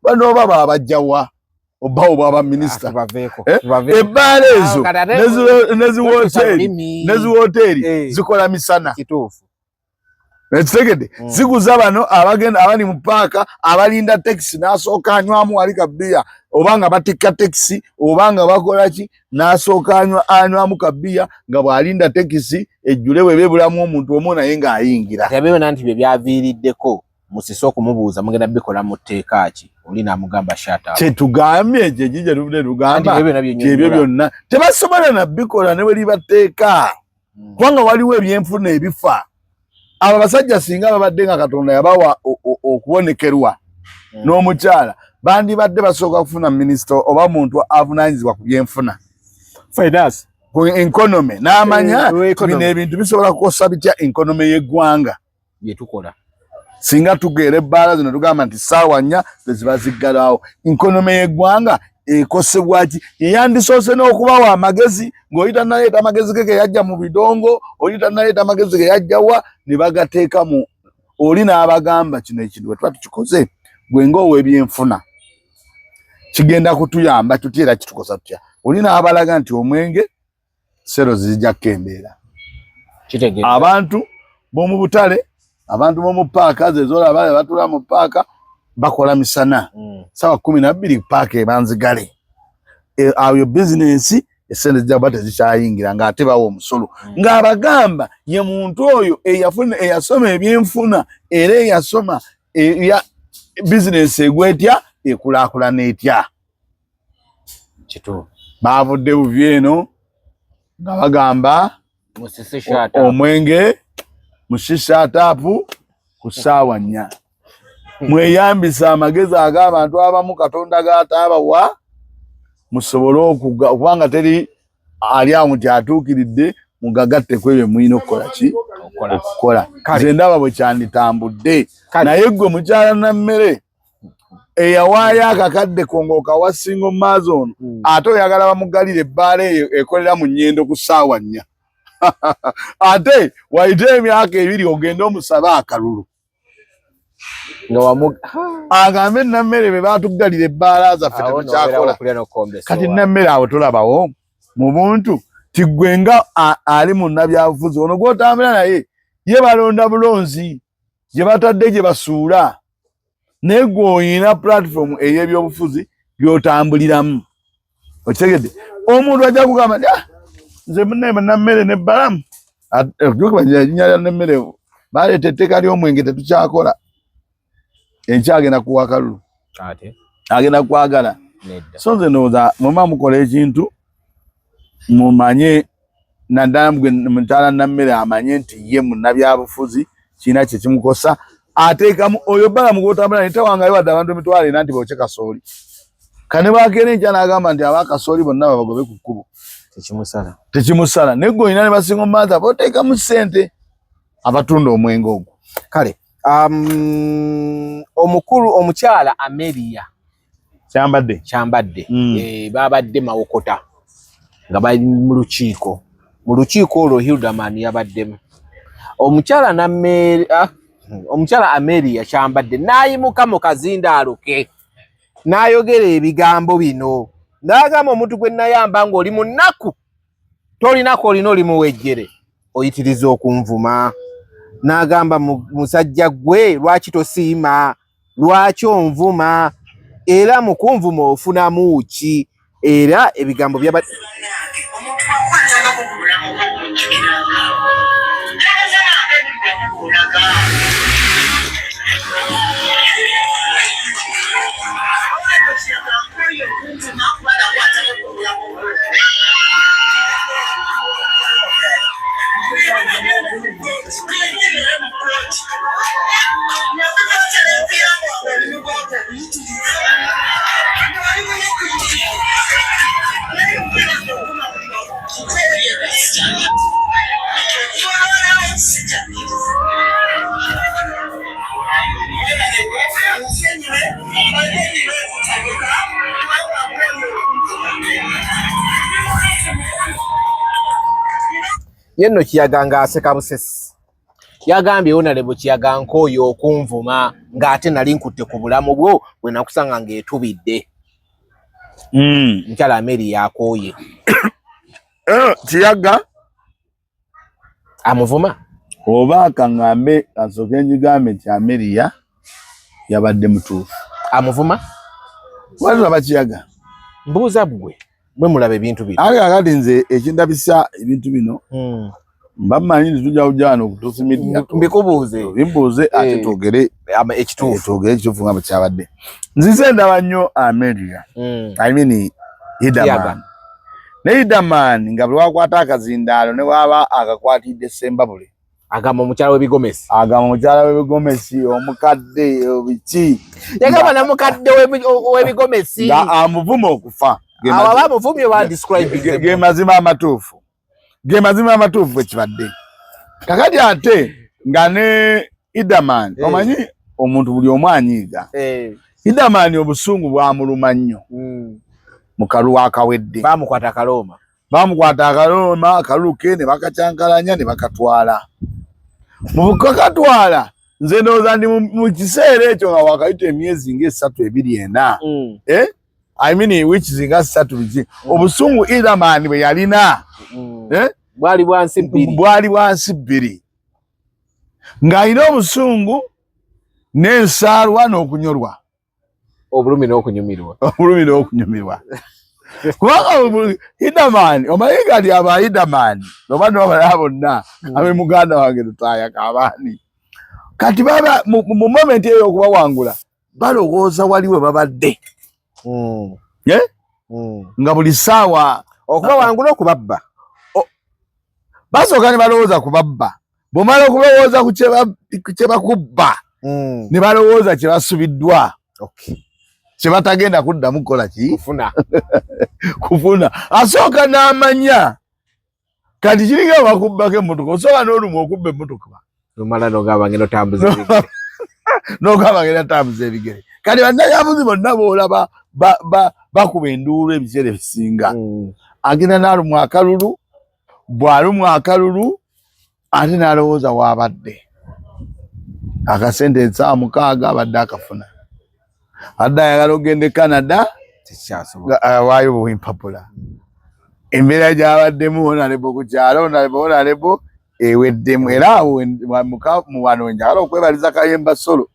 Bano baba abajjawa obawo baba minisita. Ebbaala ezo neziwooteeri zikola misana. Ekitegedde ziguza bano abali mu paaka abalinda takisi n'asooka anywamu wali kabbiya oba nga batikka takisi oba nga bakola ki n'asooka anywamu kabbiya nga bw'alinda takisi ejjule we beebulamu omuntu omu naye ng'ayingira. Tebyona nti bye byaviiriddeko musise okumubuuza mugenda bikola mu tteeka ki oli n'amugamba shata. Kye tugambye ekyo ekijja tubudde tugamba kyebyo byonna tebasobola na bikola ne bwe liba tteeka kubanga waliwo ebyenfuna ebifa. Abo basajja singa babadde nga Katonda yabawa okubonekerwa n'omukyala bandibadde basooka kufuna minisita oba muntu avunaanyizibwa ku byenfuna finance ku economy n'amanya bino ebintu bisobola kukosa bitya economy y'eggwanga bye tukola. Singa tugeera ebbaala zino tugamba nti ssaawa 4 ziba ziggalawo economy y'eggwanga ekosebwa ki? Yandisoose n'okubawa amagezi ng'oyita naleeta amagezi ge yajja mu bidongo oyita naleeta amagezi ge yajjawa ne bagateeka mu oli n'abagamba kino ekintu bwe tuba tukikoze gwe ng'ow'ebyenfuna kigenda kutuyamba tutya era kitukosa tutya. Oli n'abalaga nti omwenge sero zijja kkendeera. Abantu b'omu butale abantu b'omu paaka zezolaba batula mu paaka bakola misana. Sawa 12 paaka ebanzigale. ayo business esente zaba tezikyayingira ng'ate bawa omusolo ng'abagamba ye muntu oyo eyasoma ebyenfuna era eyasoma ya business egwetya ekulaakulana etya kituufu baavudde buvi eno nga bagamba omwenge musisa ataapu ku ssaawa 4 mweyambisa amagezi ag'abantu abamu Katonda g'ataabawa musobole okubanga teri ali awo nti atuukiridde mugagatte ku ebyo mulina okukola ki okukola nze ndaba bwe kyanditambudde naye ggwe mukyala Nammere eyawaayo akakadde ng'okawa single mother ono ate oyagala bamugalire ebbaala eyo ekolera mu Nnyendo ku ssaawa 4 ate wayite emyaka 2 ogende omusabe akalulu agambe Nammere be baatugalira ebbaala zaffe temukyakola kati Nammere awo tolabawo mu buntu tiggwenga ali mu nnabyabufuzi ono gw'otambula naye ye balonda bulonzi gye batadde gye basuula naye gwe oyina platform ey'ebyobufuzi by'otambuliramu okitegedde omuntu ajja kugamba nti nze munne Nammere n'ebbalamu erinnya lya Nammere baleeta etteeka ly'omwenge tetukyakola enkya agenda kuwa kalulu agenda kwagala so nze ndowooza muba mukola ekintu mumanye naddala mukyala Nammere amanye nti ye munnabyabufuzi kiina kye kimukosa ateekamu oyo bbalamu gw'otambula naye tewangayo wadde abantu emitwalo 4 nti bookye kasooli kane bakeera enkya n'agamba nti abakasooli bonna babagobe ku kkubo tekimusala naye gwe olina ne basinga mumaaza booteekamu ssente abatunda omwenge ogwo kale omukulu omukyala Amelia kyambadde babadde Mawokota nga bali mu lukiiko olwo Hildaman yabaddemu omukyala Amelia kyambadde n'ayimuka mu kazindaalo ke n'ayogera ebigambo bino n'agamba omuntu gwe nayamba ng'oli mu nnaku tolinako olina oli muwejjere oyitiriza okunvuma n'agamba musajja gwe lwaki tosiima lwaki onvuma era mu kunvuma ofunamu ki era ebigambo byaba yenno Kiyaganga aseka busesi yagambye Honorable Kiyaganga oyo okunvuma ng'ate nali nkutte ku bulamu bwo bwe nakusanga ng'etubidde mukyala Amelia yakooye Kiyaga amuvuma oba akaŋŋambe asooke njigambe nti Amelia yabadde mutuufu amuvuma walaba Kiyaga mbuuza bwe mulaba ebintu bino akati nze ekindabisa ebintu bino mba mmanyi nti tujja kujja wano okutuusa media mbikubuuze bimbuuze ate twogere ekituufu nga bwe kyabadde nzize ndaba nnyo Amelia I mean Hildaman ne Hildaman nga bwe wakwata akazindaalo ne waba akakwatidde Sembabule agamba omukyala w'ebigomesi omukadde obiki yagamba namukadde w'ebigomesi nga amuvuma okufa abo bamuvumye badescribe ge mazima amatuufu ekibadde kakati ate nga ne Hildaman omanyi omuntu buli omu anyiiga Hildaman obusungu bwamuluma nnyo mu kalulu akawedde bamukwata akaloma akalulu ke ne bakacyankalanya ne bakatwala mu kakatwala nze ndowooza ndi mu kiseera ekyo nga wakayita emyezi nga 3-4 I mean which zinga 3 obusungu Hildaman bwe yalina bwali bwansi 2 ng'alina obusungu n'ensaalwa n'okunyolwa obulumi n'okunyumirwa Kubanga Idaman omayiga ndi aba Idaman nobano abalabonna abe muganda wange Lutaya Kabani kati baba mu moment eyo okubawangula balowooza waliwe babadde nga buli ssaawa okubawangula okubabba basooka ne balowooza kubabba bw'omala okulowooza ku kye bakubba ne balowooza kye basubiddwa kye batagenda kuddamu kukola ki kufuna asooka n'amanya kati kiringa bakubbako emmotoka osooka n'olumu okubba emmotoka lumala n'ogamba ngenda otambuza ebigere n'ogamba ngenda tambuza ebigere kati bannabyabuzi bonna boolaba bakuba enduulu ebiseera ebisinga agenda n'alumu akalulu bw'alumu akalulu ate n'alowooza w'abadde akasente ensaawa 6 abadde akafuna adde ayagala okugenda e Canada waayo bwempapula embeera gy'abaddemu onalebo ku kyalo onalebo eweddemu era awo mu wano njagala okwebaliza Kayemba Solo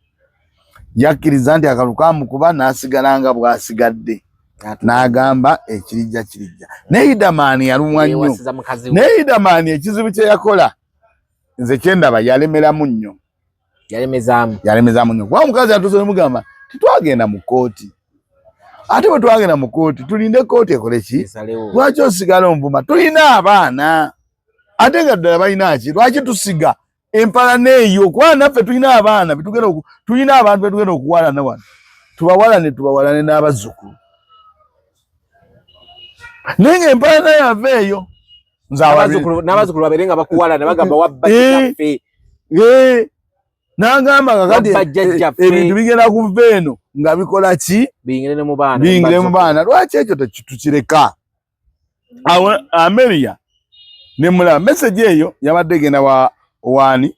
yakkiriza nti akalu kamukuba n'asigala nga bw'asigadde n'agamba ekirijja ne Idaman yalumwa nnyo ne Idaman ekizibu kye yakola nze kyendaba yalemeramu nnyo yalemezaamu nnyo kuba omukazi atuuse nemugamba titwagenda mu kooti ate bwe twagenda mu kooti tulinde kooti ekole ki lwaki osigala onvuma tulina abaana ate nga ddala balina ki lwaki tusiga empala neeyo kuba naffe tulina abaana tulina abantu betugenda okuwalana wano tubawalane n'abazzukulu naye nga empala naye ava eyo n'abazzukulu babeere nga bakuwalana bagamba wabba kitaffe n'agamba kakati ebintu bigenda kuva eno nga bikola ki biyingire mu baana lwaki ekyo tukireka awo Ameria ne mulaba message eyo yabadde genda wani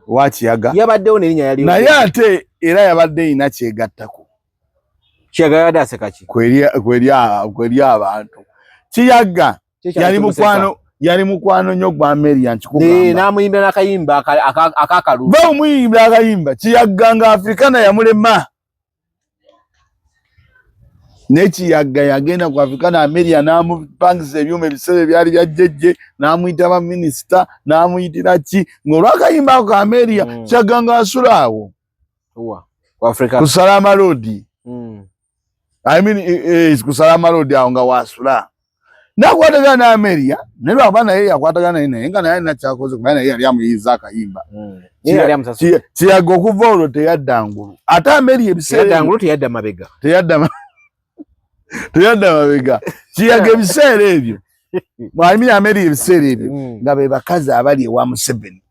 wa Kiyaga yabaddewo n'erinnya yaliwo naye ate era yabadde ina kyegattako Kiyaga yabadde aseka ki kweri abantu Kiyaga yali mukwano nnyo gwa Ameria nkikugamba n'amuyimba n'akayimba akakalulu bamuyimba akayimba Kiyaga nga Afrikana yamulema ne Kiyaga yagenda ku Afrikana Ameria n'amupangisa ebyuma ebiseera byali byajjejje n'amuyita baminisita n'amuyitira ki ng'olwakayimba ako ka Ameria Kiyaga nga asula awo ku Salama Road ku Salama Road awo nga wasula nakwatagana na Ameria ne lwaba naye yakwatagana naye nga naye nakyakoze kubanga naye yali amuyiza akayimba Kiyaga okuva olwo teyadda ngulu ate Ameria ebiseera teyadda mabega Kiyaga ebiseera ebyo mwalimu Ameria ebiseera ebyo nga be bakazi abali ewa Museveni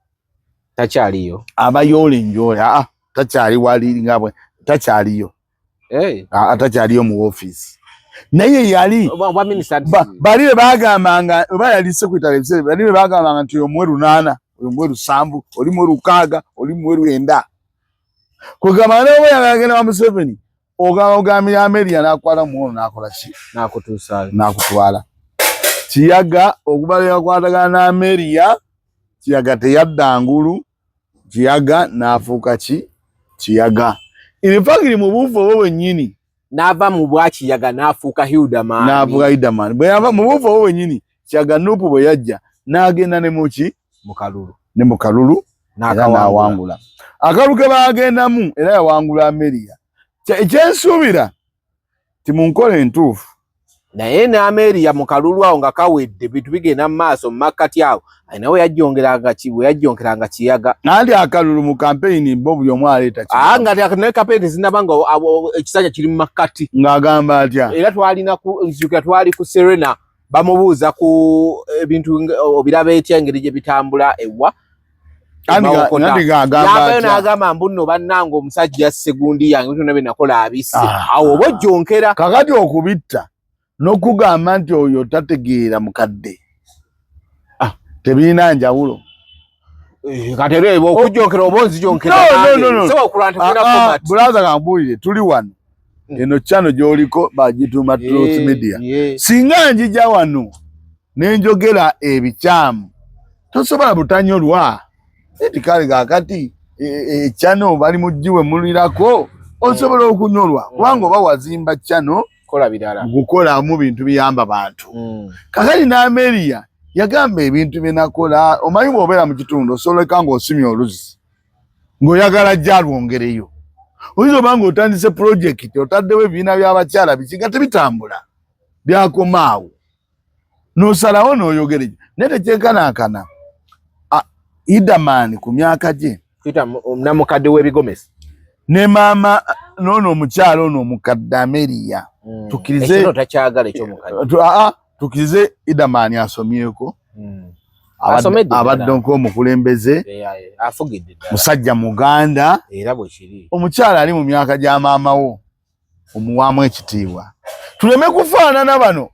takyaliyo abayoola enjoola takyali wali nga bwe takyaliyo takyaliyo mu office naye yali bali be bagambanga oba yali sekretary ebiseera bali be bagambanga nti omweru 8 omweru 7 oli mweru 6 oli mweru 9 kugamba nawe yagenda wa Museveni ogambira Ameria n'akwala muono n'akola ki n'akutwala Kiyaga okubala yakwatagana na Ameria Kiyaga teyadda ngulu Kiyaga n'afuuka ki Kiyaga infakiri mu buufu obwo bwennyini n'ava mu bwa Kiyaga n'afuuka Idaman bwe yava mu buufu obwo bwennyini Kiyaga Nuupu bwe yajja n'agenda ne muki mu kalulu era n'awangula akalu ke baagendamu era yawangula Ameria ekyensuubira timunkola entuufu naye ne Ameria mu kalulu awo nga kawedde bintu bigenda mu maaso mu makkati awo nawe yajjongeranga Kiyaga nanti akalulu mu campaign bo buli omu aleeta nga ne campaign zinaba nga ekisanja kiri mu makkati ng'agamba atya era twali ku Serena bamubuuza ku ebintu obiraba etya engeri gye bitambula ewa yabayo n'agamba mbuno bannanga omusajja segundi yange bitona byenakola abisse awo oba ojjonkera kakati okubitta n'okugamba nti oyo tategeera mukadde tebirina njawulo kati era okujjonkera oba onzijonkera bulaza kambuulire tuli wano eno channel gy'oliko bagituuma Truth Media singa njija wano nenjogera ebikyamu tosobola butanyolwa eti kale kakati channel bali mujiwe mulirako osobola okunyolwa kubanga oba wazimba channel kola birala gukola mu bintu biyamba bantu kakali na Ameria yagamba ebintu binakola omanyi bw'obeera mu kitundu osoleka ng'osimya oluzi ng'oyagala jja lwongereyo oyinza oba ng'otandise pulojekiti otaddewo ebibiina by'abakyala bikiga tebitambula byakomaawo n'osalawo n'oyogere naye tekyenkanankana Idamani ku myaka gye namukadde w'ebigomesi ne maama n'ono omukyala ono omukadde Ameria tukirize tukirize Idamani asomyeko abadde nk'omukulembeze musajja muganda omukyala ali mu myaka gya maama wo omuwaamu ekitiibwa tuleme kufaanana bano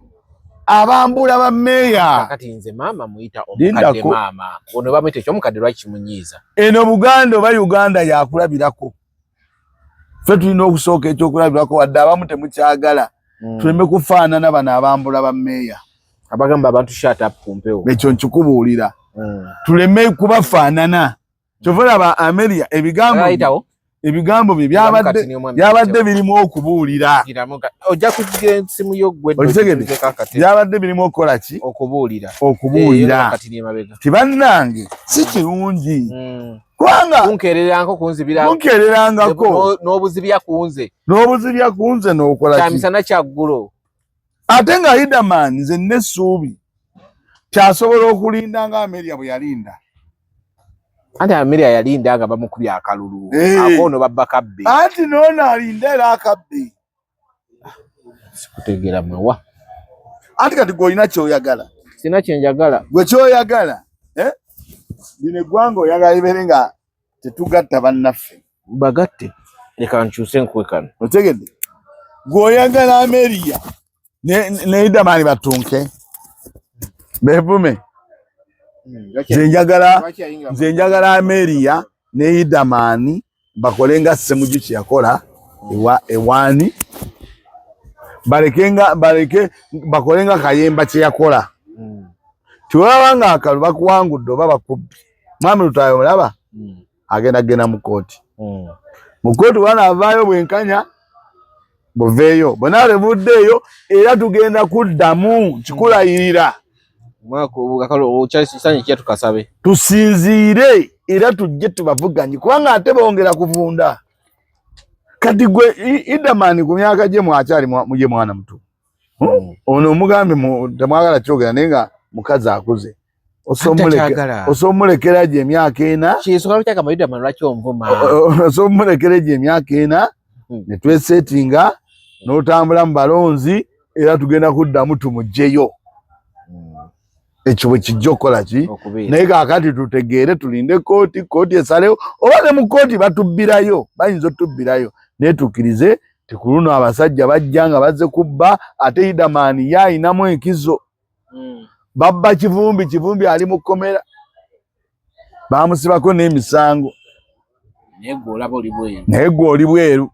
abambula ba meeya kati nze maama muyita omukadde maama ono bamuyita ekyomukadde lwaki kimunyiiza eno Buganda oba Uganda yakulabirako ffe tulina okusooka ekyokulabirako wadde abamu temukyagala tuleme kufaanana bano abambula ba meeya abagamba abantu shut up ku mpewo ekyo nkikubuulira tuleme kubafaanana kyova olaba Ameria ebigambo bye byabadde birimu okubuulira ojja kugira ensimu yo gwe byabadde birimu okukola ki okubuulira tibannange si kirungi kubanga kunkererangako n'obuzibya kunze n'okola kyamisana kyaggulo ate nga Idamani nze n'essuubi kyasobola okulinda nga Ameria bwe yalinda anti Ameria yalinda nga bamukubya akalulu akono babba kabbe anti noono alinda era akabbe sikutegeera mwewa anti kati gw'olina kyoyagala sina kyenjagala gwe kyoyagala lino eggwanga oyagala libeere nga tetugatta bannaffe bagatte leka nkyuse nkwekano otegedde gw'oyagala Ameria ne Idamani batunke bevume nze njagala Ameria ne Idamani bakole nga Ssemujju kye yakola ewaani bakole nga Kayemba kye yakola tiwaba nga akalu bakuwangudde oba bakubbi mwami Lutaaya olaba agenda mu kooti bwana avaayo bwenkanya buveeyo bonna bevuddeeyo era tugenda kuddamu kikulayirira tusinziire era tujje tubavuganye kubanga ate bongera kuvunda kati gwe Idamani ku myaka gye mwakyali muje mwana muto ono omugambe temwagala kyogera naye nga mukazi akuze osomulekera gye emyaka ena osomulekera gye emyaka ena ne twesetinga n'otambula mu balonzi era tugenda kuddamu tumugjeyo ekyo bwe kijja okukola ki naye kaakati tutegeere tulinde kooti esalewo oba ne mu kooti batubbirayo bayinza otubbirayo naye tukkirize tikuluno abasajja bajja nga bazze kubba ate Idamani yayinamu enkizo babba kivumbi ali mu kkomera bamusibako n'emisango naye gwe oli bweru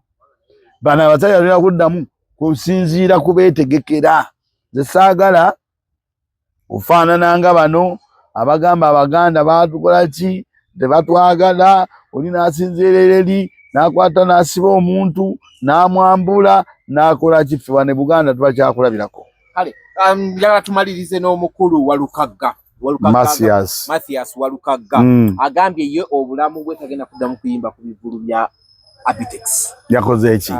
bano abasajja tulina kuddamu kusinziira kubeetegekera nze saagala kufaanana nga bano abagamba Abaganda baatukola ki tebatwagala oli n'asinziira eri n'akwata n'asiba omuntu n'amwambula n'akola kiffe bane Buganda tubakyakulabirako kale njagala tumalirize n'omukulu Walukagga Mathias Walukagga agambye ye obulamu bwe tagenda kuddamu kuyimba ku bivulu bya Abitex yakoze eki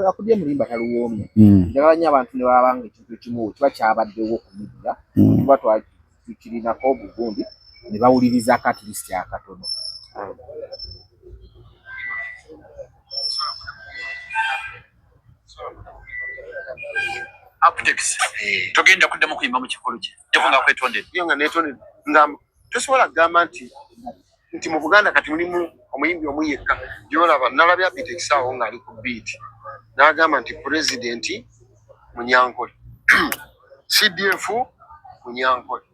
akudye mulimba taluwoomye njagala nnyo abantu ne babanga ekintu ekimu kiba kyabaddewo okumidira tuba twakirinako obugundi ne bawuliriza akaturist akatono Abitex togenda kuddamu kuyimba mu kikolo kye yafunga kwetondera iyo nga netondera ngamba tosobola kugamba nti mu Buganda kati mulimu omuyimbi omu yekka gyolaba nalabya Abitex awo ng'ali ku beat n'agamba nti pulezidenti Munyankole CDF Munyankole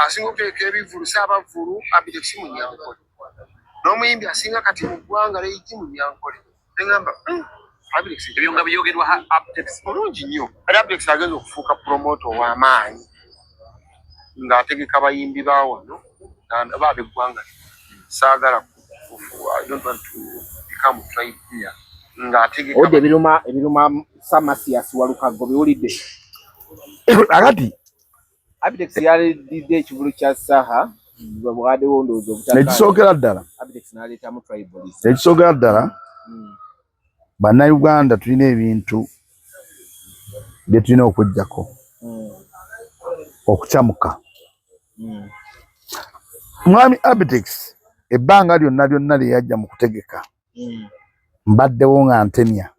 asinga okuteeka ebivulu Ssaabavulu Abitex Munyankole n'omuyimbi asinga kati mu ggwanga Leyiti Munyankole neŋŋamba Abitex ebyo nga byogerwa Abitex bulungi nnyo era Abitex agenza okufuuka promoter ow'amaanyi ng'ategeka bayimbi ba wano baabe eggwanga saagala I don't want to become tribe here ng'ategeka Ode ebiruma Samasias Walukago biwulidde. Akati Abitex yalidde ekivulu kya Saha bwade wondoozo obutaka. Ekisookera ddala. Abitex n'aleetamu tribalism. Ekisookera ddala. Bannayuganda tulina ebintu bye tulina okuggyako. Okukyamuka. Mwami Abitex ebbanga lyonna lye yajja mu kutegeka. Mbaddewo nga ntemya.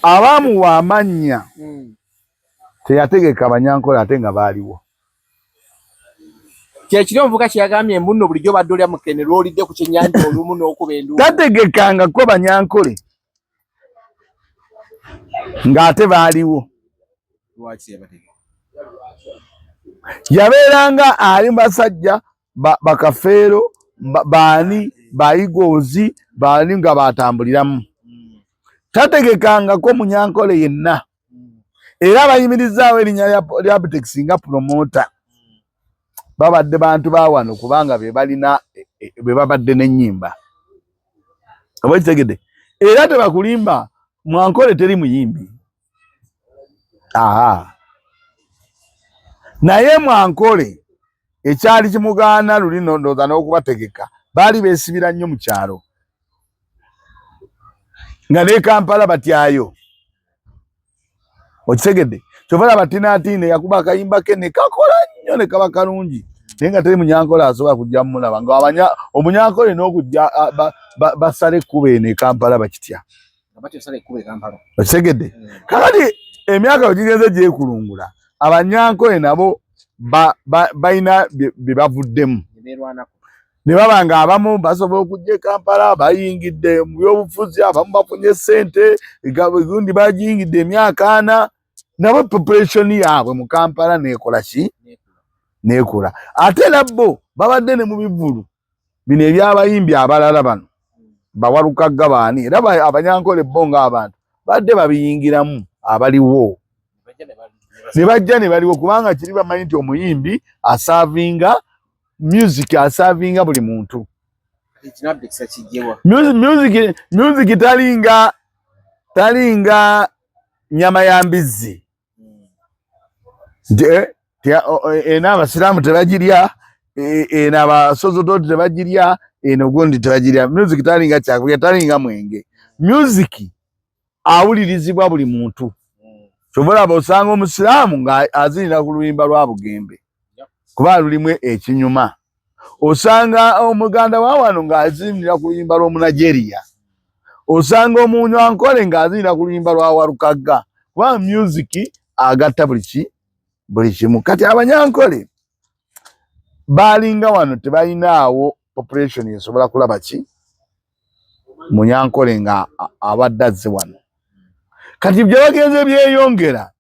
Abaamuwa amannya teyategeka Abanyankole ate nga baaliwo. Kyekiri omuvuka kyeyagambye mbuno bulijjo badde olya mukene lw'olidde ku kyennyanja olumu n'okuba enduulu. Tategekangako Banyankole ng'ate baaliwo. Lwaki yabategeka? Yabeeranga ali basajja bakafeero baani bayigozi baani nga batambuliramu. Tategekangako Munyankole yenna. Era bayimirizaawo erinnya lya Abitex nga promota. Babadde bantu ba wano kubanga be babadde n'ennyimba. Oba kitegedde. Era tebakulimba Mwankole teri muyimbi. Naye Mwankole ekyali kimugaana luli ndowooza n'okubategeka baali beesibira nnyo mu kyalo. Nga ne Kampala batyayo. Okitegedde. Kyova laba Tinatine yakuba akayimba ke ne kakola nnyo ne kaba kalungi. Naye nga teri Munyankole asobola kujja mumulaba nga Omunyankole n'okujja basale ekkubo eno e Kampala bakitya. Okitegedde. Kakati emyaka wegigenze gyekulungula Abanyankole nabo balina bye bavuddemu. Ne baba nga abamu basobola okujja e Kampala bayingidde mu byobufuzi abamu bafunye ssente gundi bagiyingidde emyaka 4 nabo population yaabwe mu Kampala nekola ki? Nekula. Ate nabbo babadde ne mu bivulu bino ebyabayimbi abalala bano Bawalukaga baani era Abanyankole bo ng'abantu badde babiyingiramu abaliwo. Ne bajja ne baliwo kubanga kiri bamanyi nti omuyimbi asavinga music asavinga buli muntu. Music talinga nyama ya mbizzi. Ena Abasiraamu tebagirya, ena Abasozodoti tebagirya, eno gundi tebagirya. Music talinga kyakulya, talinga mwenge. Music awulirizibwa buli muntu. Kyova osanga Omusiraamu nga azinira ku luyimba lwa Bugembe kuba lulimu ekinyuma. Osanga Omuganda wa wano ng'azinira ku luyimba lw'Omunigeria. Osanga Omunyankole ng'azinira ku luyimba lwa Walukaga kuba music agatta buli kimu. Kati Abanyankole balinga wano tebalinaawo population esobola kulaba ki Munyankole nga abadde azze wano. Kati bye bagenze byeyongera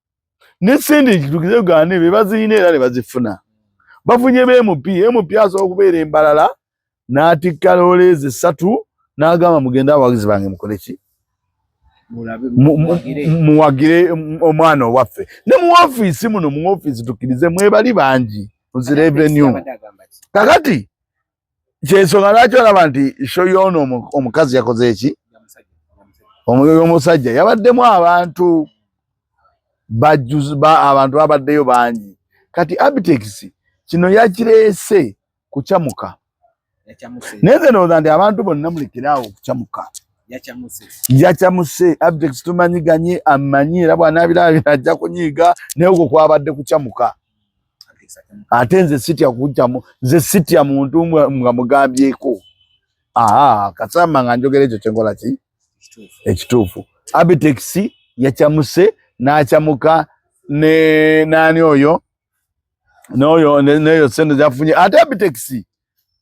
n'essente ekitukize Uganda be bazirina era ne bazifuna. Bafunye MP asobola okubeera embalala n'atikka loolezi 3 n'agamba mugenda abawagizi bange mukole ki? Muwagire omwana owaffe. Ne mu ofiisi muno mu ofiisi tukkirize mwebali bangi mu revenue. Kakati kyensonga lwaki olaba nti show y'ono omukazi yakoze eki? Omusajja yabaddemu abantu abantu babaddeyo bangi. Kati Abitex kino yakireese kukyamuka. Naye ndowooza nti abantu bonna mulekerawo okukyamuka. Yakyamuse. Abitex tumanyiganye amanyi era bw'anaabirabira ajja kunyiiga naye okwo kwabadde kukyamuka. Ate nze sitya kukyamu, nze sitya muntu nga mugambyeko. Kasamba nga njogera ekyo kyenkola ki? Ekituufu. Abitex yakyamuse n'akyamuka ne nani oyo n'eyo sente zafunye. Ate Abitex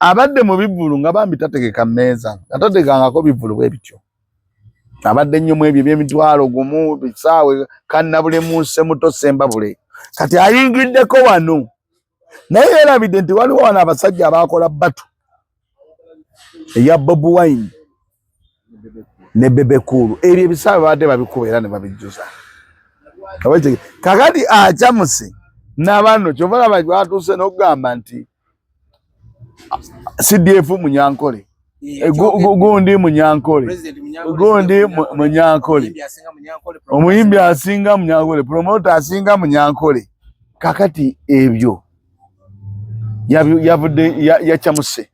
abadde mu bivulu nga bambi tategeka mmeeza. Tategekangako bivulu bwe bityo. Abadde nnyo mu ebyo by'emitwalo gumu bisaawe kannabulemu Ssemuto Ssembabule. Kati ayingiddeko wano. Naye yeerabidde nti waliwo wano abasajja abaakola bbatu eya Bobi Wine ne Bebe Cool. Ebyo ebisaawe babadde babikuba era ne babijjuza. Kakati akyamuse n'abano kyova laba batuuse n'okugamba nti CDF Munyankole gundi Munyankole gundi Munyankole omuyimbi asinga Munyankole promoter asinga Munyankole kakati ebyo yavudde yakyamuse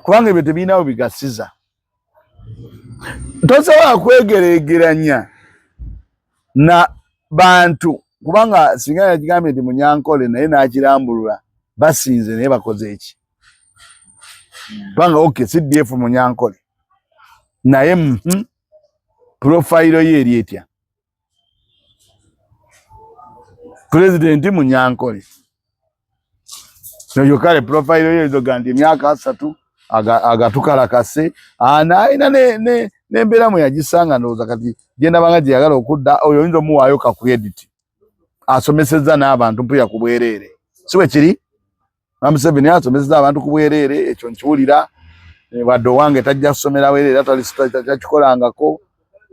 kubanga ebyo tebinawo bigasiza tosobola kwegeregeranya na bantu kubanga singa yakigambye nti Munyankole naye nakirambulula basinze naye bakoze eki kubanga okay CDF Munyankole naye profile ye eri etya President Munyankole no kale profile ye zogandi emyaka 3 agatukalakase anaina nembera mu yagisanga ndoza kati genda banga jagala okudda oyo yinzo muwayo ka credit asomeseza n'abantu mpuya kubwerere siwe kiri Museveni asomeseza abantu kubwerere ekyo nkiwulira baddo wange tajja kusomera werere atalikolangako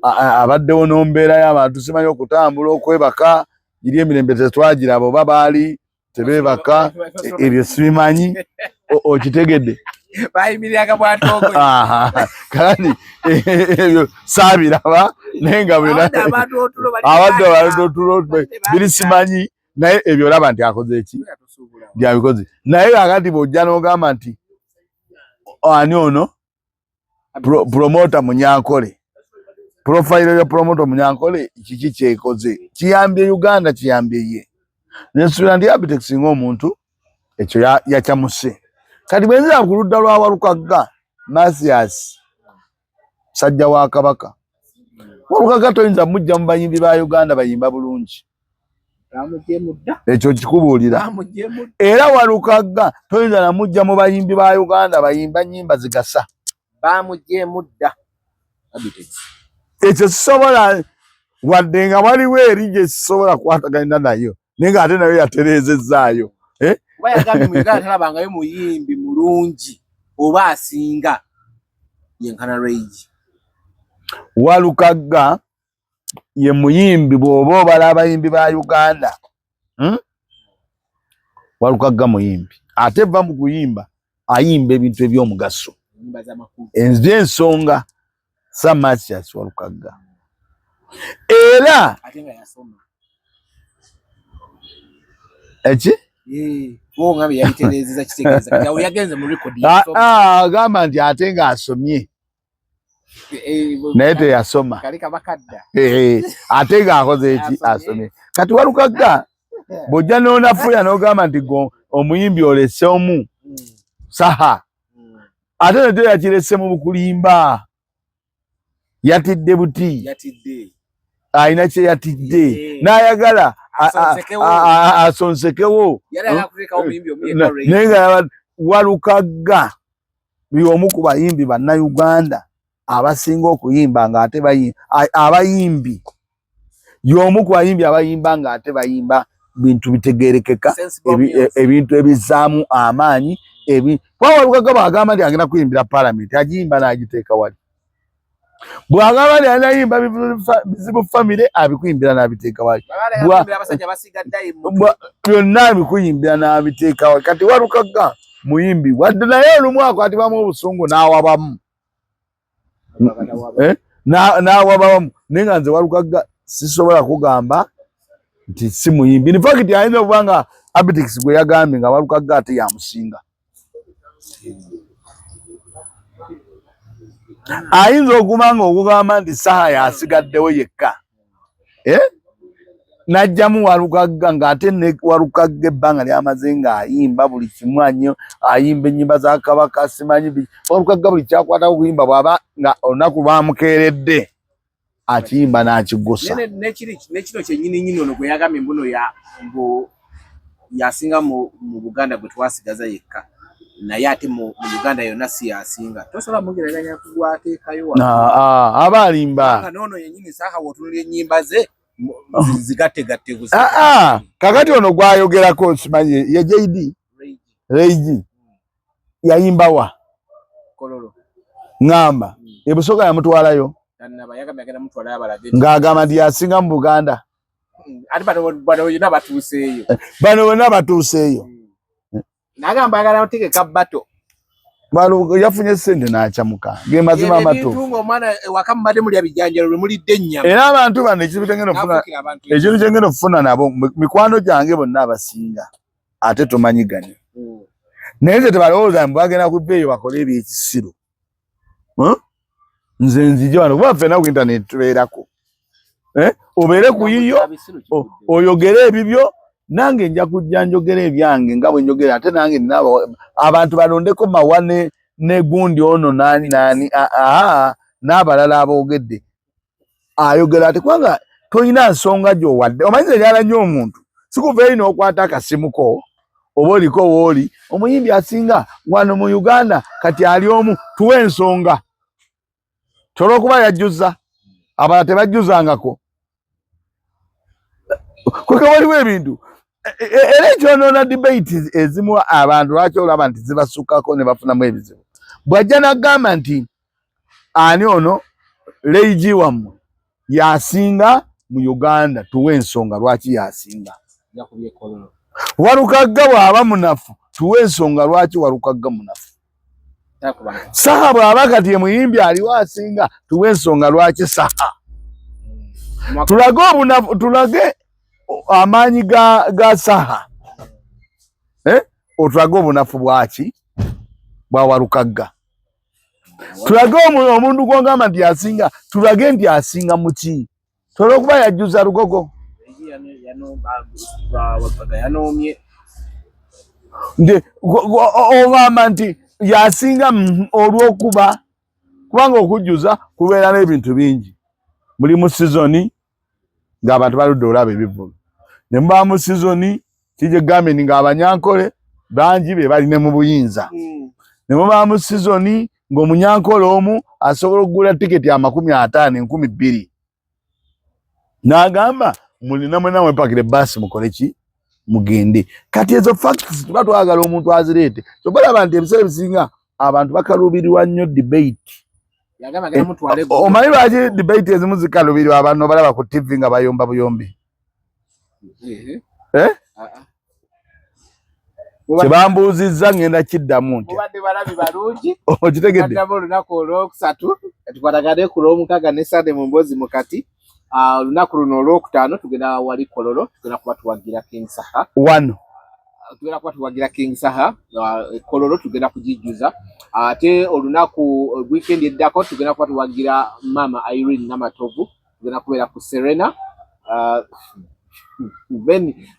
abaddewo n'ombeera y'abantu simanyi okutambula okwebaka giri emirembe tetwagira abo babaali tebebaka ebyo sibimanyi okitegedde bayimiriraga bwatoko kandi ebyo sabiraba nenga abadde abantu otulo biri simanyi naye ebyo olaba nti akoze eki byabikoze naye akati bw'ojja n'ogamba nti ani ono promoter Munyankole profile ya promoter Munyankole kiki kyekoze kiyambye Uganda kiyambye ye nesubira ndi Abitex ng'omuntu ekyo yakyamuse kati bwenza kuludda lwa Walukaga Masias sajja wa Kabaka Walukaga toyinza mujja mu bayimbi ba Uganda bayimba bulungi ekyo kikubuulira era Walukaga toyinza na mujja mu bayimbi ba Uganda bayimba nyimba zigasa bamujje mudda ekyo sisobola wadde nga waliwo eri gye sisobola kwatagana nayo nenga ate nayo yaterezezaayo kuba yagambye mu Uganda talabangayo muyimbi mulungi oba asinga yenkana Rage Walukaga ye muyimbi bw'oba obala abayimbi ba Uganda Walukaga muyimbi ate va mu kuyimba ayimba ebintu eby'omugaso ensonga Samasias Walukaga era eki ngabe yabiterezeza kitegeeza kati awo yagenze mu record gamba nti ate nga asomye naye teyasoma kalika bakadda ate nga akoze eki asomye kati Walukaga bw'ojja n'onafuya n'ogamba nti omuyimbi olese omu saha ate nate yakirese mu bukulimba yatidde buti ayina kye yatidde n'ayagala asonsekewo nenga Walukaga byomu ku bayimbi bannayuganda abasinga okuyimba nga ate abayimbi yomu ku bayimbi abayimba nga ate bayimba bintu bitegerekeka ebintu ebizaamu amaanyi kwa Walukaga bagamba nti agenda kuyimbira parliament agiyimba n'agiteeka wali bwagamba nti anayimba bizibu famire abikuyimbira n'abiteeka wali byonna abikuyimbira n'abiteeka wali kati Walukaga muyimbi wadde naye olumu akwatibwamu obusungu n'awabamu n'awabamu naye nga nze Walukaga sisobola kugamba nti si muyimbi in fact ayinza okuba nga Abitex gwe yagambye nga Walukaga ate yamusinga ayinza okuba nga okugamba nti saha yasigaddewo yekka najjamu Walukaga ng'ate ne Walukaga ebbanga lyamaze ng'ayimba buli kimu ayimba ennyimba za Kabaka simanyi Walukaga buli kyakwatako okuyimba bw'aba nga olunaku lwamukeeredde akiyimba n'akigosa nekino kyennyini ono gwe yagambye mbuno yasinga mu Buganda gwe twasigaza yekka naye ate mu Uganda yonna si yasinga tosobola mugereranya kugwateekayo aba alimba nono yennyini saha wotunulya ennyimba ze zigategatte kakati ono gwayogerako simanyi ye JD Rage yayimbawa Kololo ngamba ebusoga yamutwalayo ng'agamba nti yasinga mu Buganda ate bano bonna batuuseeyo bano bonna batuuseeyo nagamba agala otegeka bato Balu yafunye sente n'achamuka. Ge mazima mato. Tungo mwana wakambade muri abijanjalo muri dennyama. Era abantu bano ekibitengeno funa. Ekintu kyengeno funa nabo mikwano gyange bonna abasinga. Ate tomanyigane. Neze tebalowooza mbagenda ku bbeeyi bakole ebyekisiro. Nze nzije wano kuba ffenna ku internet tubeerako. Obeere ku yiyo oyogere ebibyo nange nja kujja njogera ebyange nga bwe njogera ate nange nabo abantu balondeko mawane ne gundi ono nani n'abalala aboogedde ayogera ate kwanga toyina nsonga gy'owadde omanyize eryala nnyo omuntu sikuva ino okwata akasimuko oba oliko wooli omuyimbi asinga wano mu Uganda kati ali omu tuwe ensonga olw'okuba yajjuza abalala tebajjuzangako kweka waliwo ebintu era ekyonoona debate ezimu abantu lwaki olaba nti zibasukkako ne bafunamu ebizibu bw'ajja n'agamba nti ani ono leigi wammwe yasinga mu Uganda tuwe ensonga lwaki yasinga Warukagga bw'aba munafu tuwe ensonga lwaki Warukagga munafu Saha bw'aba kati muyimbi aliwo asinga tuwe ensonga lwaki Saha tulage obunafu tulage amaanyi ga Saha otulage obunafu bwaki bwa Warukagga tulage omuntu gw'ogamba nti asinga tulage nti asinga muki olw'okuba yajjuza Lugogo ogamba nti yasinga olw'okuba kubanga okujjuza kubeera n'ebintu bingi muli mu sizoni ng'abantu baludde olaba ebivulu ne muba mu sizoni kije gambeni ng'abanyankole bangi be bali ne mu buyinza ne muba mu sizoni ng'omunyankole omu asobola okugula tiketi ya 50 2,000 n'agamba mulina mwena mwepakire basi mukole ki mugende kati ezo facts tuba twagala omuntu azireete tobalaba nti ebiseera bisinga abantu bakaluubirirwa nnyo debate omanyi lwaki debate ezimu zikaluubirirwa abantu balaba ku TV nga bayomba buyombi kyebambuuzizza ngenda kiddamu nti okitegedde olunaku olwokusatu tukwatagane ku lw'omukaaga ne Sande mu mboozi mukati olunaku luno olwokutaano tugenda wali Kololo tugenda kuba tuwagira King Saha tugenda kuba tuwagira King Saha Kololo tugenda kugijjuza ate olunaku weekend eddako tugenda kuba tuwagira Mama Irene Namatovu tugenda kubeera ku Serena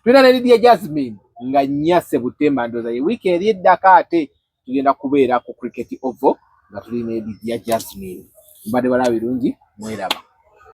tulina ne Lydia Jasmine nga nnyase Butemba ndoza ye weekend eddako ate tugenda kubeera ku Cricket Oval nga tulina Lydia Jasmine mbadde balaba birungi mweraba